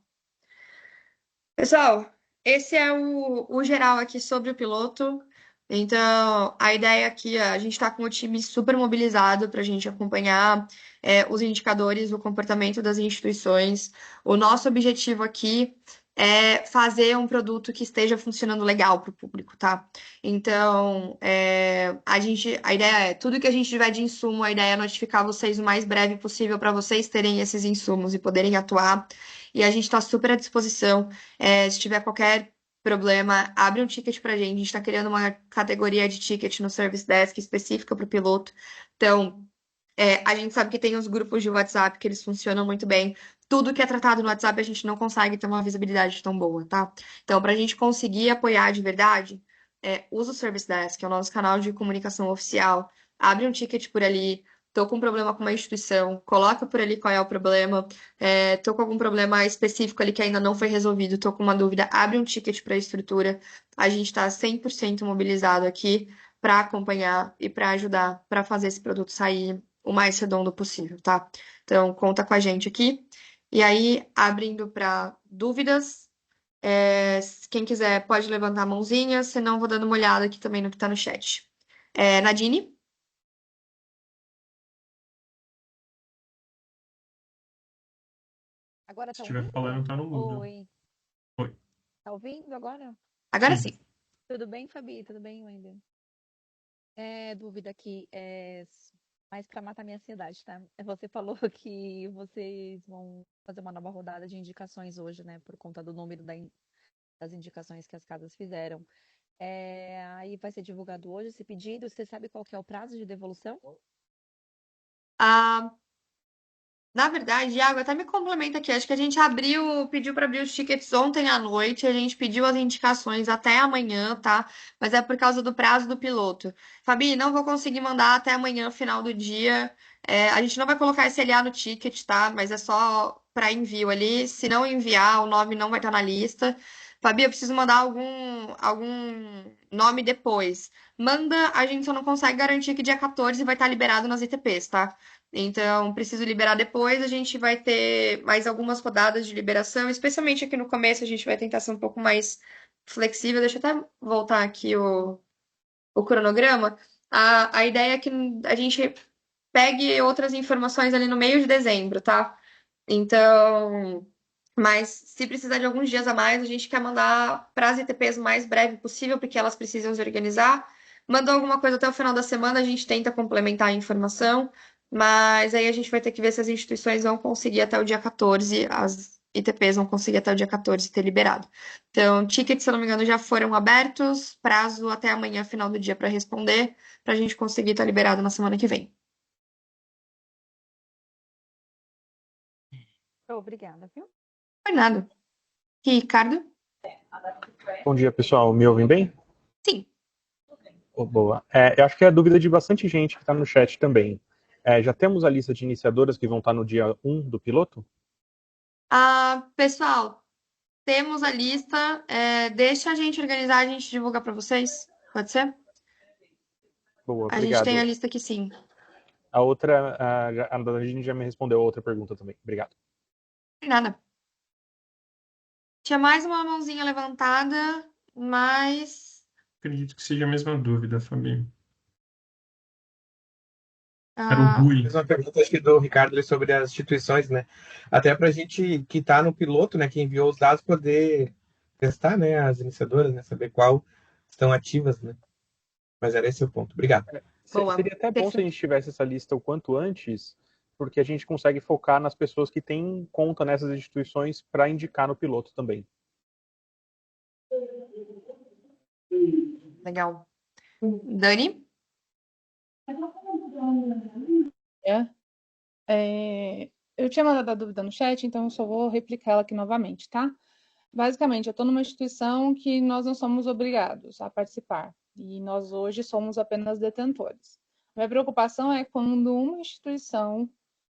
Pessoal, esse é o geral aqui sobre o piloto. Então, a ideia aqui, a gente está com o time super mobilizado para a gente acompanhar os indicadores, o comportamento das instituições. O nosso objetivo aqui é fazer um produto que esteja funcionando legal para o público, tá? Então, a ideia é, tudo que a gente tiver de insumo, a ideia é notificar vocês o mais breve possível para vocês terem esses insumos e poderem atuar. E a gente está super à disposição. Se tiver qualquer problema, abre um ticket pra gente. A gente está criando uma categoria de ticket no Service Desk específica para o piloto. Então, a gente sabe que tem os grupos de WhatsApp que eles funcionam muito bem. Tudo que é tratado no WhatsApp a gente não consegue ter uma visibilidade tão boa, tá? Então, para a gente conseguir apoiar de verdade, usa o Service Desk, que é o nosso canal de comunicação oficial. Abre um ticket por ali. Tô com um problema com uma instituição, coloca por ali qual é o problema. Tô com algum problema específico ali que ainda não foi resolvido, tô com uma dúvida, abre um ticket para a estrutura. A gente está 100% mobilizado aqui para acompanhar e para ajudar para fazer esse produto sair o mais redondo possível, tá? Então, conta com a gente aqui. E aí, abrindo para dúvidas, quem quiser pode levantar a mãozinha, senão vou dando uma olhada aqui também no que está no chat. Nadine? Agora Se tá estiver ouvindo? falando, tá no mudo. Oi. Oi. Tá ouvindo agora? Agora Sim. sim. Tudo bem, Fabi? Tudo bem, Wender? Dúvida aqui, mais para matar minha ansiedade, tá? Você falou que vocês vão fazer uma nova rodada de indicações hoje, né? Por conta do número das indicações que as casas fizeram. Aí vai ser divulgado hoje esse pedido. Você sabe qual que é o prazo de devolução? Ah, na verdade, Iago, até me complementa aqui. Acho que a gente pediu para abrir os tickets ontem à noite, a gente pediu as indicações até amanhã, tá? Mas é por causa do prazo do piloto. Fabi, não vou conseguir mandar até amanhã, final do dia. A gente não vai colocar SLA no ticket, tá? Mas é só para envio ali. Se não enviar, o nome não vai estar na lista. Fabi, eu preciso mandar algum nome depois. Manda, a gente só não consegue garantir que dia 14 vai estar liberado nas ITPs, tá? Então, preciso liberar depois. A gente vai ter mais algumas rodadas de liberação, especialmente aqui no começo, a gente vai tentar ser um pouco mais flexível. Deixa eu até voltar aqui o cronograma. A ideia é que a gente pegue outras informações ali no meio de dezembro, tá? Então, mas se precisar de alguns dias a mais, a gente quer mandar para as ITPs o mais breve possível, porque elas precisam se organizar. Mandou alguma coisa até o final da semana, a gente tenta complementar a informação, mas aí a gente vai ter que ver se as instituições vão conseguir até o dia 14, as ITPs vão conseguir até o dia 14 ter liberado. Então, tickets, se eu não me engano, já foram abertos, prazo até amanhã, final do dia, para responder, para a gente conseguir estar liberado na semana que vem. Obrigada, viu? Foi nada. Ricardo? Bom dia, pessoal. Me ouvem bem? Sim. Oh, boa. Eu acho que é a dúvida de bastante gente que está no chat também. Já temos a lista de iniciadoras que vão estar no dia 1 do piloto? Pessoal, temos a lista. Deixa a gente organizar, a gente divulga para vocês. Pode ser? Boa, A gente tem a obrigado. lista aqui sim. A outra, a Nadine já me respondeu a outra pergunta também. Obrigado. Não tem nada. Tinha mais uma mãozinha levantada, mas. Acredito que seja a mesma dúvida, Fabi. Era o Rui. Mesma pergunta, acho que do Ricardo sobre as instituições, né? Até para a gente que está no piloto, né, que enviou os dados, poder testar, né, as iniciadoras, né, saber qual estão ativas, né? Mas era esse o ponto. Obrigado. Boa. Seria até bom se a gente tivesse essa lista o quanto antes, porque a gente consegue focar nas pessoas que têm conta nessas instituições para indicar no piloto também. Legal. Dani? É, eu tinha mandado a dúvida no chat, então eu só vou replicar ela aqui novamente, tá? Basicamente, eu estou numa instituição que nós não somos obrigados a participar, e nós hoje somos apenas detentores. Minha preocupação é quando uma instituição,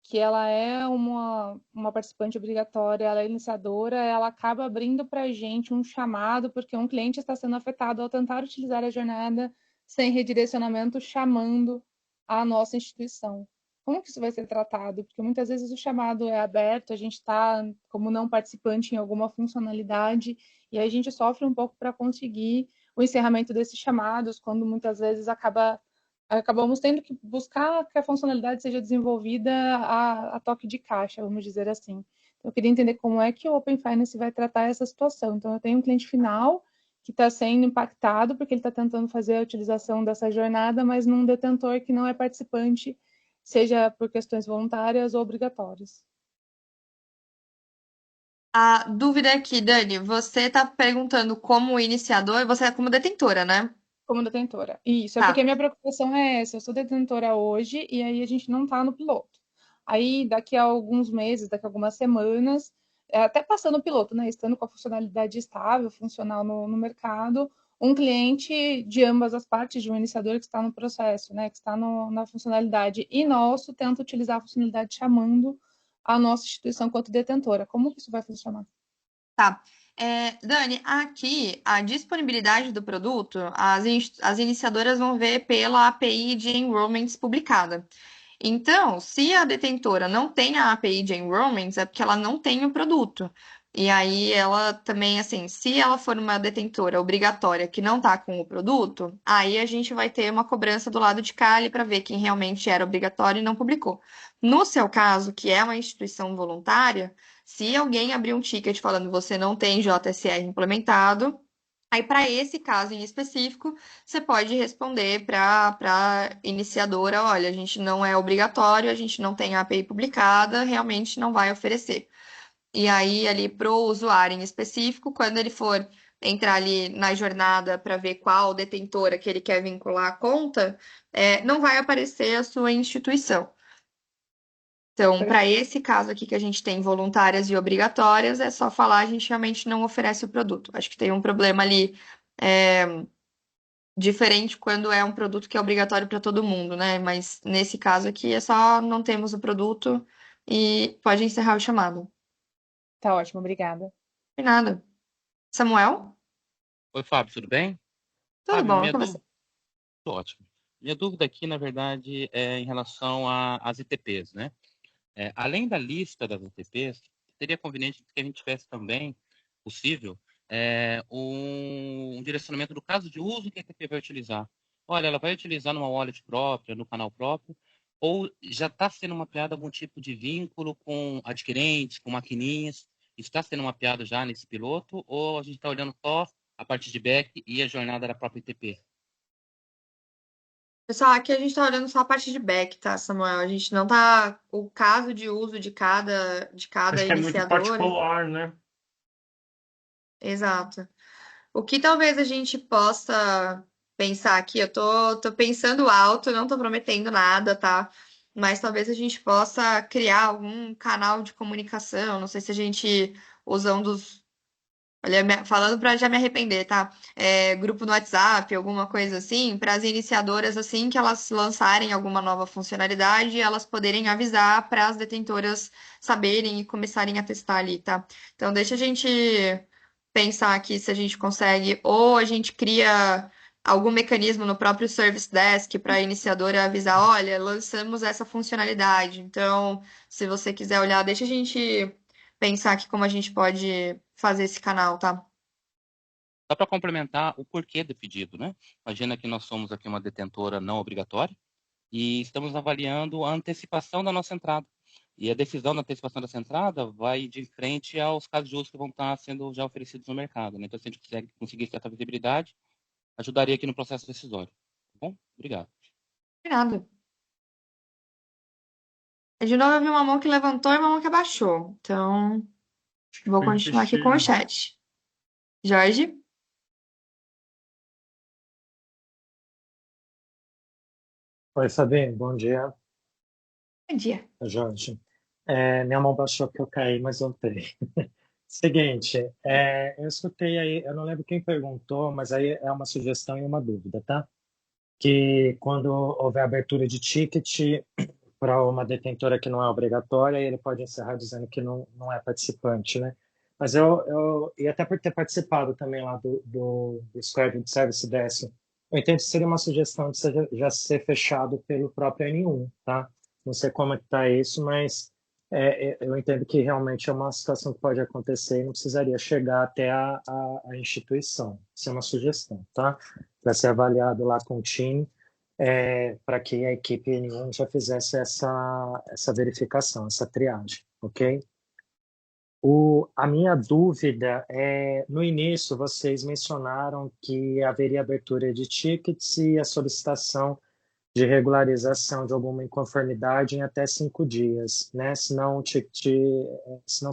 que ela é uma participante obrigatória, ela é iniciadora, ela acaba abrindo para a gente um chamado, porque um cliente está sendo afetado ao tentar utilizar a jornada sem redirecionamento, chamando a nossa instituição. Como que isso vai ser tratado? Porque muitas vezes o chamado é aberto, a gente está como não participante em alguma funcionalidade e a gente sofre um pouco para conseguir o encerramento desses chamados, quando muitas vezes acabamos tendo que buscar que a funcionalidade seja desenvolvida a toque de caixa, vamos dizer assim. Então, eu queria entender como é que o Open Finance vai tratar essa situação. Então, eu tenho um cliente final que está sendo impactado porque ele está tentando fazer a utilização dessa jornada, mas num detentor que não é participante, seja por questões voluntárias ou obrigatórias. A dúvida aqui, Dani, você tá perguntando como iniciador, você é como detentora, né? Como detentora. Isso, é porque a Tá. minha preocupação é essa. Eu sou detentora hoje e aí a gente não está no piloto. Aí, daqui a alguns meses, daqui a algumas semanas, até passando o piloto, né? Estando com a funcionalidade estável, funcional no mercado, um cliente de ambas as partes, de um iniciador que está no processo, né? Que está na funcionalidade, e nosso tenta utilizar a funcionalidade chamando a nossa instituição quanto detentora. Como que isso vai funcionar? Tá. Dani, aqui a disponibilidade do produto, as iniciadoras vão ver pela API de enrollments publicada. Então, se a detentora não tem a API de enrollments, é porque ela não tem o produto. E aí ela também, assim, se ela for uma detentora obrigatória que não está com o produto, aí a gente vai ter uma cobrança do lado de cá ali para ver quem realmente era obrigatório e não publicou. No seu caso, que é uma instituição voluntária, se alguém abrir um ticket falando você não tem JSR implementado, aí para esse caso em específico, você pode responder para iniciadora, olha, a gente não é obrigatório, a gente não tem a API publicada, realmente não vai oferecer. E aí ali para o usuário em específico, quando ele for entrar ali na jornada para ver qual detentora que ele quer vincular a conta, não vai aparecer a sua instituição. Então, para esse caso aqui que a gente tem voluntárias e obrigatórias, é só falar, a gente realmente não oferece o produto. Acho que tem um problema ali diferente quando é um produto que é obrigatório para todo mundo, né? Mas nesse caso aqui é só não temos o produto e pode encerrar o chamado. Tá ótimo, obrigada. De nada. Samuel? Oi, Fábio, tudo bem? Tudo Fábio, bom minha com você? dúvida, ótimo. Minha dúvida aqui, na verdade, é em relação às ITPs, né? Além da lista das ITPs, seria conveniente que a gente tivesse também, possível, um direcionamento do caso de uso que a ITP vai utilizar. Olha, ela vai utilizar numa wallet própria, no canal próprio, ou já está sendo mapeado algum tipo de vínculo com adquirentes, com maquininhas? Está sendo mapeado já nesse piloto, ou a gente está olhando só a parte de back e a jornada da própria ITP? Pessoal, aqui a gente está olhando só a parte de back, tá, Samuel? A gente não tá. O caso de uso de cada Acho que é muito iniciadora. particular, né? Exato. O que talvez a gente possa pensar aqui, eu tô pensando alto, não tô prometendo nada, tá? Mas talvez a gente possa criar algum canal de comunicação. Não sei se a gente usa um dos. Olha, falando para já me arrepender, tá? Grupo no WhatsApp, alguma coisa assim, para as iniciadoras, assim que elas lançarem alguma nova funcionalidade, elas poderem avisar para as detentoras saberem e começarem a testar ali, tá? Então, deixa a gente pensar aqui se a gente consegue, ou a gente cria algum mecanismo no próprio Service Desk para a iniciadora avisar, olha, lançamos essa funcionalidade. Então, se você quiser olhar, deixa a gente pensar aqui como a gente pode fazer esse canal, tá? Só para complementar o porquê do pedido, né? Imagina que nós somos aqui uma detentora não obrigatória e estamos avaliando a antecipação da nossa entrada. E a decisão da antecipação dessa entrada vai de frente aos casos de uso que vão estar sendo já oferecidos no mercado, né? Então, se a gente conseguir certa visibilidade, ajudaria aqui no processo decisório. Tá bom? Obrigado. De nada. De novo, eu vi uma mão que levantou e uma mão que abaixou. Então, vou Foi o continuar aqui com o Cristina. chat. Jorge? Oi, Sabine, bom dia. Bom dia. Jorge. Minha mão baixou que eu caí, mas voltei. Seguinte, eu escutei aí, eu não lembro quem perguntou, mas aí é uma sugestão e uma dúvida, tá? Que quando houver abertura de ticket para uma detentora que não é obrigatória, ele pode encerrar dizendo que não é participante, né? Mas e até por ter participado também lá do Scheduled Service Desk, eu entendo que seria uma sugestão de já ser fechado pelo próprio N1, tá? Não sei como é que está isso, mas eu entendo que realmente é uma situação que pode acontecer e não precisaria chegar até a instituição. Isso é uma sugestão, tá? Para ser avaliado lá com o time, para que a equipe N1 já fizesse essa verificação, essa triagem, ok? A minha dúvida é, no início vocês mencionaram que haveria abertura de tickets e a solicitação de regularização de alguma inconformidade em até 5 dias, né? Senão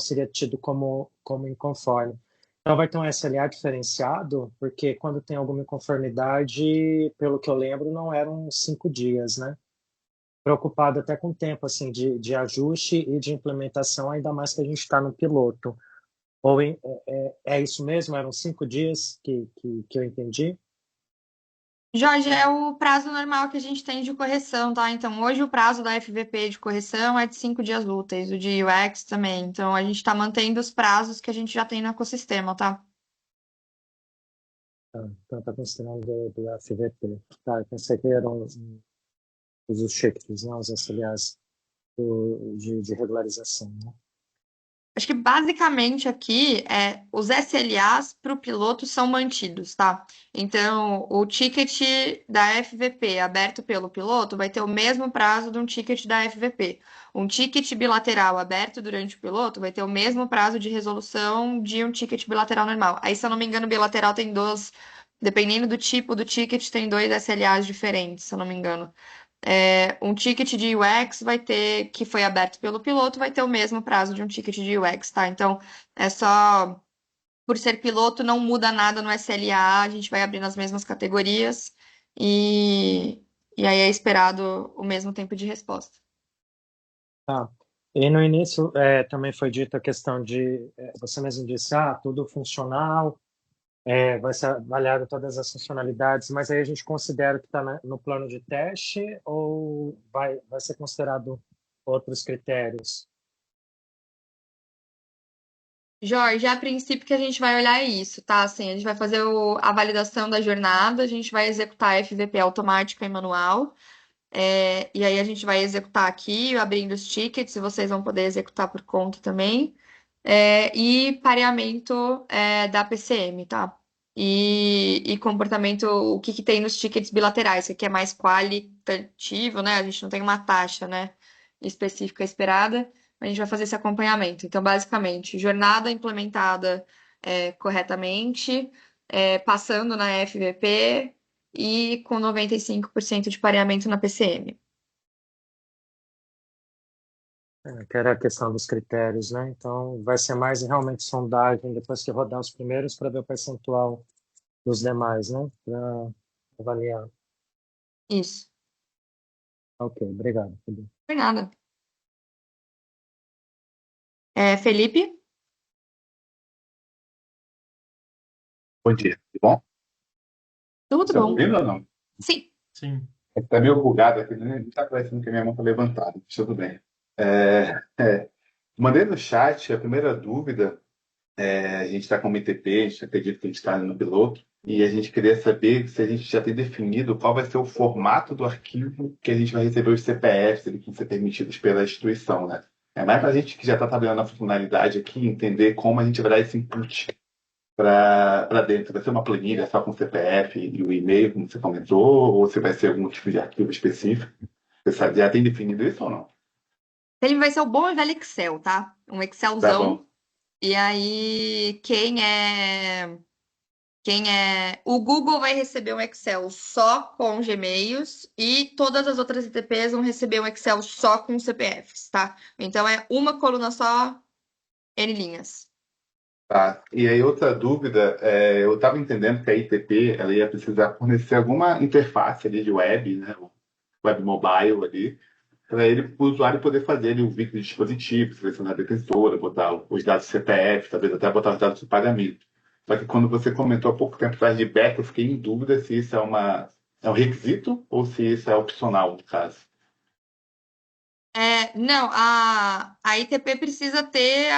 seria tido como inconforme. Então vai ter um SLA diferenciado, porque quando tem alguma inconformidade, pelo que eu lembro, não eram 5 dias, né? Preocupado até com o tempo assim de ajuste e de implementação, ainda mais que a gente está no piloto. É isso mesmo? Eram 5 dias que eu entendi? Jorge, é o prazo normal que a gente tem de correção, tá? Então, hoje o prazo da FVP de correção é de 5 dias úteis, o de UX também. Então, a gente está mantendo os prazos que a gente já tem no ecossistema, tá? Então está considerando do FVP. Tá, eu pensei que eram os cheques, não os SLAs de regularização, né? Acho que basicamente aqui os SLAs para o piloto são mantidos, tá? Então, o ticket da FVP aberto pelo piloto vai ter o mesmo prazo de um ticket da FVP. Um ticket bilateral aberto durante o piloto vai ter o mesmo prazo de resolução de um ticket bilateral normal. Aí, se eu não me engano, bilateral tem dois, dependendo do tipo do ticket, tem dois SLAs diferentes, se eu não me engano. Um ticket de UX vai ter, que foi aberto pelo piloto, vai ter o mesmo prazo de um ticket de UX, tá? Então, é só por ser piloto, não muda nada no SLA, a gente vai abrir nas mesmas categorias e aí é esperado o mesmo tempo de resposta. Tá. E no início também foi dita a questão você mesmo disse, tudo funcional, vai ser avaliado todas as funcionalidades, mas aí a gente considera que está no plano de teste ou vai ser considerado outros critérios? Jorge, a princípio que a gente vai olhar é isso, tá? Assim, a gente vai fazer a validação da jornada, a gente vai executar a FVP automática e manual. E aí a gente vai executar aqui, abrindo os tickets, e vocês vão poder executar por conta também. E pareamento da PCM, tá? E comportamento, o que que tem nos tickets bilaterais, que aqui é mais qualitativo, né? A gente não tem uma taxa, né, específica esperada, mas a gente vai fazer esse acompanhamento. Então, basicamente, jornada implementada corretamente, passando na FVP e com 95% de pareamento na PCM. Que era a questão dos critérios, né? Então, vai ser mais realmente sondagem depois que rodar os primeiros para ver o percentual dos demais, né? Para avaliar. Isso. Ok, obrigado, Felipe. Por nada. Felipe? Bom dia, tudo bom? Tudo Você tá bom. ouvindo ou não? Sim. Sim. Tá meio bugado aqui, né? Não tá parecendo que a minha mão tá levantada, mas tudo bem. Mandei no chat a primeira dúvida. A gente está com o MTP, a gente acredita que a gente está no piloto, e a gente queria saber se a gente já tem definido qual vai ser o formato do arquivo que a gente vai receber os CPFs, que vão ser permitidos pela instituição, né? É mais para a gente que já está trabalhando na funcionalidade aqui, entender como a gente vai dar esse input para dentro. Vai ser uma planilha só com CPF e o e-mail, como você comentou, ou se vai ser algum tipo de arquivo específico? Você sabe, já tem definido isso ou não? Ele vai ser o bom e velho Excel, tá? Um Tá Excelzão. bom. E aí, o Google vai receber um Excel só com Gmails e todas as outras ITPs vão receber um Excel só com CPFs, tá? Então é uma coluna só, N linhas. Tá. E aí, outra dúvida, eu estava entendendo que a ITP ela ia precisar fornecer alguma interface ali de web, né? web mobile ali, para o usuário poder fazer ali, o vínculo de dispositivo, selecionar a detentora, botar os dados do CPF, talvez até botar os dados do pagamento. Só que quando você comentou há pouco tempo atrás de back, eu fiquei em dúvida se isso é um requisito ou se isso é opcional, no caso. Não, a ITP precisa ter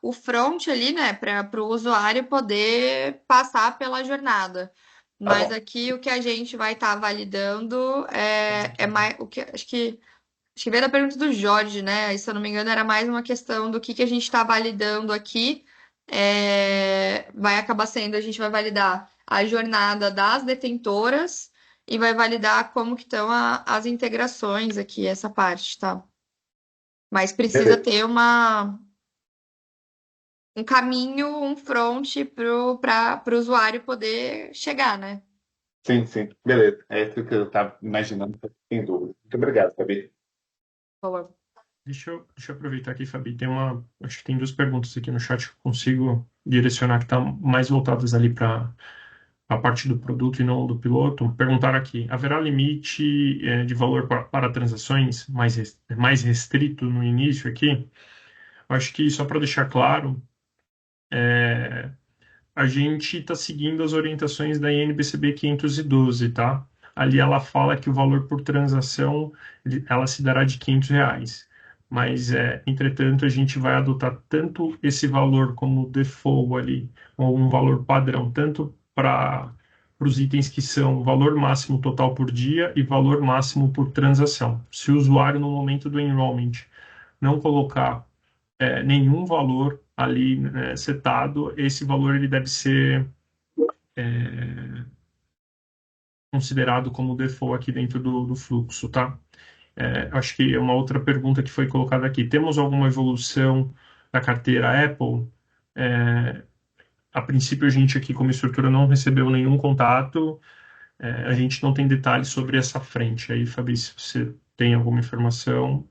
o front ali, né, para o usuário poder passar pela jornada. Tá Mas bom. aqui o que a gente vai estar validando é mais o que acho que veio da pergunta do Jorge, né? E, se eu não me engano, era mais uma questão do que a gente está validando aqui. Vai acabar sendo, a gente vai validar a jornada das detentoras e vai validar como que estão as integrações aqui, essa parte, tá? Mas precisa Beleza. ter um caminho, um front para o usuário poder chegar, né? Sim, sim. Beleza. É isso que eu estava imaginando, sem dúvida. Muito obrigado, Fabi. Boa. Deixa eu aproveitar aqui, Fabi. Acho que tem duas perguntas aqui no chat que eu consigo direcionar que estão mais voltadas ali para a parte do produto e não do piloto. Perguntaram aqui: haverá limite de valor para transações mais restrito no início aqui? Acho que só para deixar claro, a gente está seguindo as orientações da INBCB 512, tá? Ali ela fala que o valor por transação ela se dará de R$ 500. Mas, entretanto, a gente vai adotar tanto esse valor como default ali, ou um valor padrão, tanto para os itens que são valor máximo total por dia e valor máximo por transação. Se o usuário, no momento do enrollment, não colocar nenhum valor ali, né, setado, esse valor ele deve ser considerado como default aqui dentro do fluxo, tá? Acho que é uma outra pergunta que foi colocada aqui. Temos alguma evolução da carteira Apple? A princípio, a gente aqui, como estrutura, não recebeu nenhum contato. A gente não tem detalhes sobre essa frente. Aí, Fabi, se você tem alguma informação.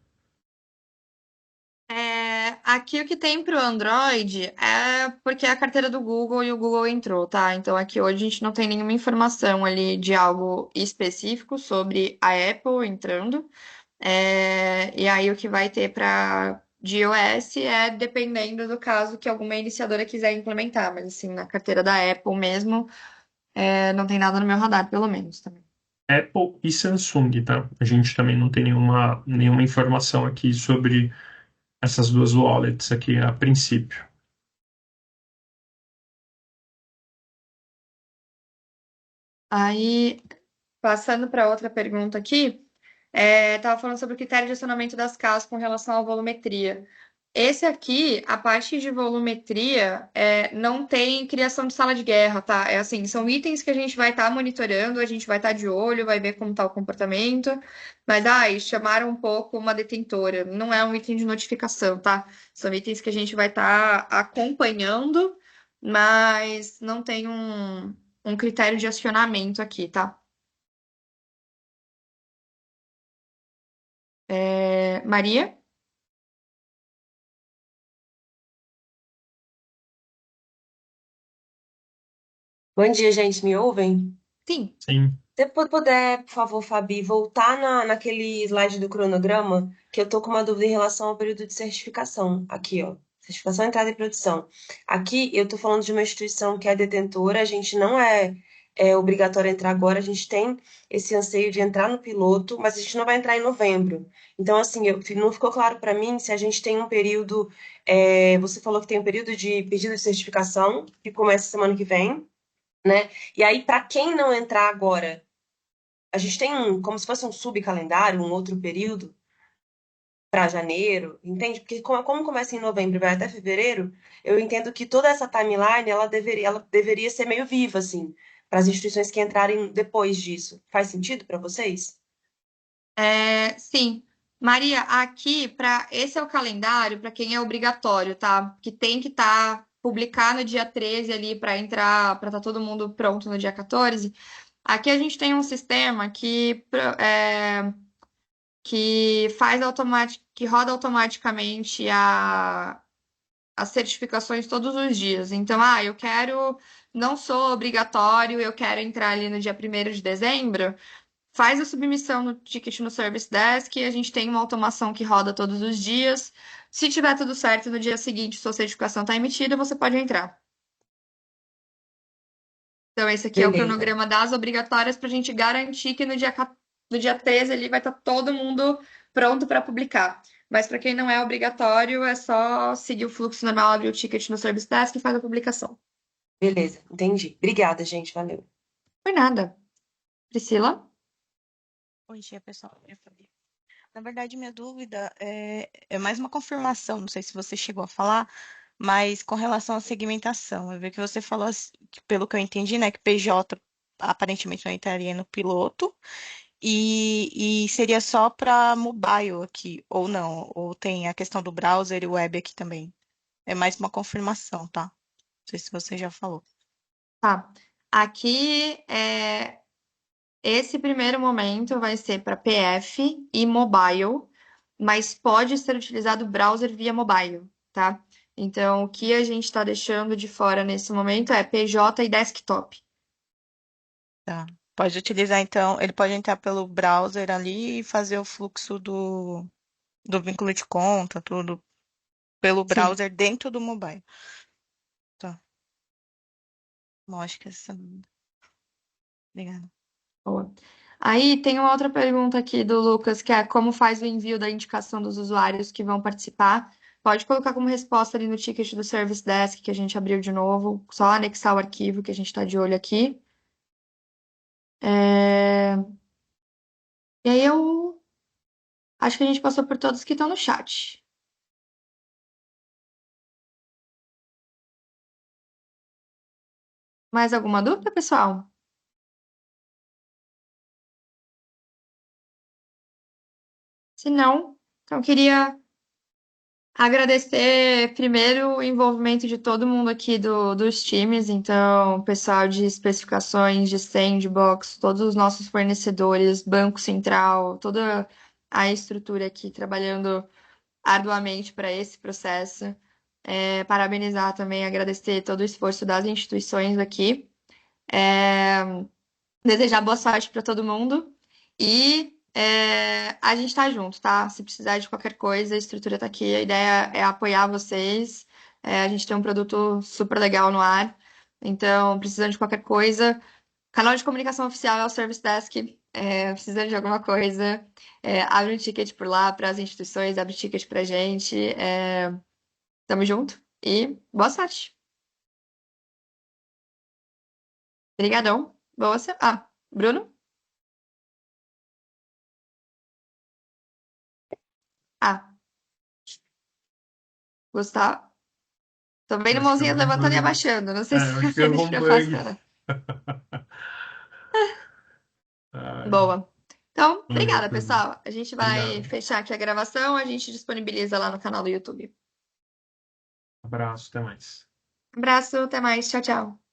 Aqui o que tem para o Android é porque é a carteira do Google e o Google entrou, tá? Então aqui hoje a gente não tem nenhuma informação ali de algo específico sobre a Apple entrando. E aí o que vai ter para de iOS é dependendo do caso que alguma iniciadora quiser implementar, mas assim, na carteira da Apple mesmo, não tem nada no meu radar, pelo menos também. Apple e Samsung, tá? A gente também não tem nenhuma informação aqui sobre essas duas wallets aqui a princípio. Aí, passando para outra pergunta aqui, estava falando sobre o critério de acionamento das casas com relação à volumetria. Esse aqui, a parte de volumetria, não tem criação de sala de guerra, tá? É assim, são itens que a gente vai estar monitorando, a gente vai estar de olho, vai ver como está o comportamento. Mas, chamaram um pouco uma detentora. Não é um item de notificação, tá? São itens que a gente vai estar acompanhando, mas não tem um critério de acionamento aqui, tá? Maria? Bom dia, gente. Me ouvem? Sim. Sim. Se puder, por favor, Fabi, voltar naquele slide do cronograma, que eu tô com uma dúvida em relação ao período de certificação. Aqui, ó. Certificação, entrada e produção. Aqui eu tô falando de uma instituição que é detentora, a gente não é obrigatório entrar agora, a gente tem esse anseio de entrar no piloto, mas a gente não vai entrar em novembro. Então, assim, não ficou claro para mim se a gente tem um período. Você falou que tem um período de pedido de certificação, que começa semana que vem, né? E aí, para quem não entrar agora, a gente tem como se fosse um subcalendário, um outro período para janeiro, entende? Porque como começa em novembro e vai até fevereiro, eu entendo que toda essa timeline ela deveria ser meio viva, assim, para as instituições que entrarem depois disso. Faz sentido para vocês? Sim. Maria, aqui, esse é o calendário para quem é obrigatório, tá? Que tem que estar publicar no dia 13 ali para entrar, para estar todo mundo pronto no dia 14. Aqui a gente tem um sistema que que roda automaticamente as certificações todos os dias. Então, não sou obrigatório, eu quero entrar ali no dia 1º de dezembro. faz a submissão no ticket no Service Desk, a gente tem uma automação que roda todos os dias. Se tiver tudo certo no dia seguinte, sua certificação está emitida, você pode entrar. Então, esse aqui é o Beleza. cronograma das obrigatórias para a gente garantir que no dia 13 ali vai estar todo mundo pronto para publicar. Mas para quem não é obrigatório, é só seguir o fluxo normal, abrir o ticket no Service Desk e faz a publicação. Beleza, entendi. Obrigada, gente. Valeu. Por nada. Priscila? Bom dia, pessoal. Na verdade, minha dúvida é mais uma confirmação, não sei se você chegou a falar, mas com relação à segmentação. Eu vi que você falou, pelo que eu entendi, né, que PJ aparentemente não entraria no piloto e seria só para mobile aqui, ou não, ou tem a questão do browser e web aqui também. É mais uma confirmação, tá? Não sei se você já falou. Tá. Aqui, esse primeiro momento vai ser para PF e mobile, mas pode ser utilizado o browser via mobile, tá? Então, o que a gente está deixando de fora nesse momento é PJ e desktop. Tá. Pode utilizar, então, ele pode entrar pelo browser ali e fazer o fluxo do vínculo de conta, tudo, pelo Sim. browser dentro do mobile. Tá. Bom, acho que essa. Obrigada. Boa. Aí tem uma outra pergunta aqui do Lucas, que é como faz o envio da indicação dos usuários que vão participar. Pode colocar como resposta ali no ticket do Service Desk que a gente abriu de novo, só anexar o arquivo que a gente está de olho aqui. E aí eu acho que a gente passou por todos que estão no chat. Mais alguma dúvida, pessoal? Se não, então eu queria agradecer primeiro o envolvimento de todo mundo aqui dos times, então, pessoal de especificações, de sandbox, todos os nossos fornecedores, Banco Central, toda a estrutura aqui trabalhando arduamente para esse processo. Parabenizar também, agradecer todo o esforço das instituições aqui. Desejar boa sorte para todo mundo e a gente tá junto, tá? Se precisar de qualquer coisa, a estrutura tá aqui. A ideia é apoiar vocês. A gente tem um produto super legal no ar. Então, precisando de qualquer coisa, canal de comunicação oficial é o Service Desk. Precisando de alguma coisa, abre um ticket por lá para as instituições, abre ticket pra gente. Tamo junto e boa sorte. Obrigadão. Boa semana. Bruno? Gustavo? Tô vendo Acho que é mãozinhas um levantando e bug. abaixando. Não sei se Acho que você é me um tirou bug. passando. Ai, Boa. Então, valeu, obrigada, Fabi. pessoal. A gente vai Obrigado. fechar aqui a gravação, a gente disponibiliza lá no canal do YouTube. Abraço, até mais. Abraço, até mais. Tchau, tchau.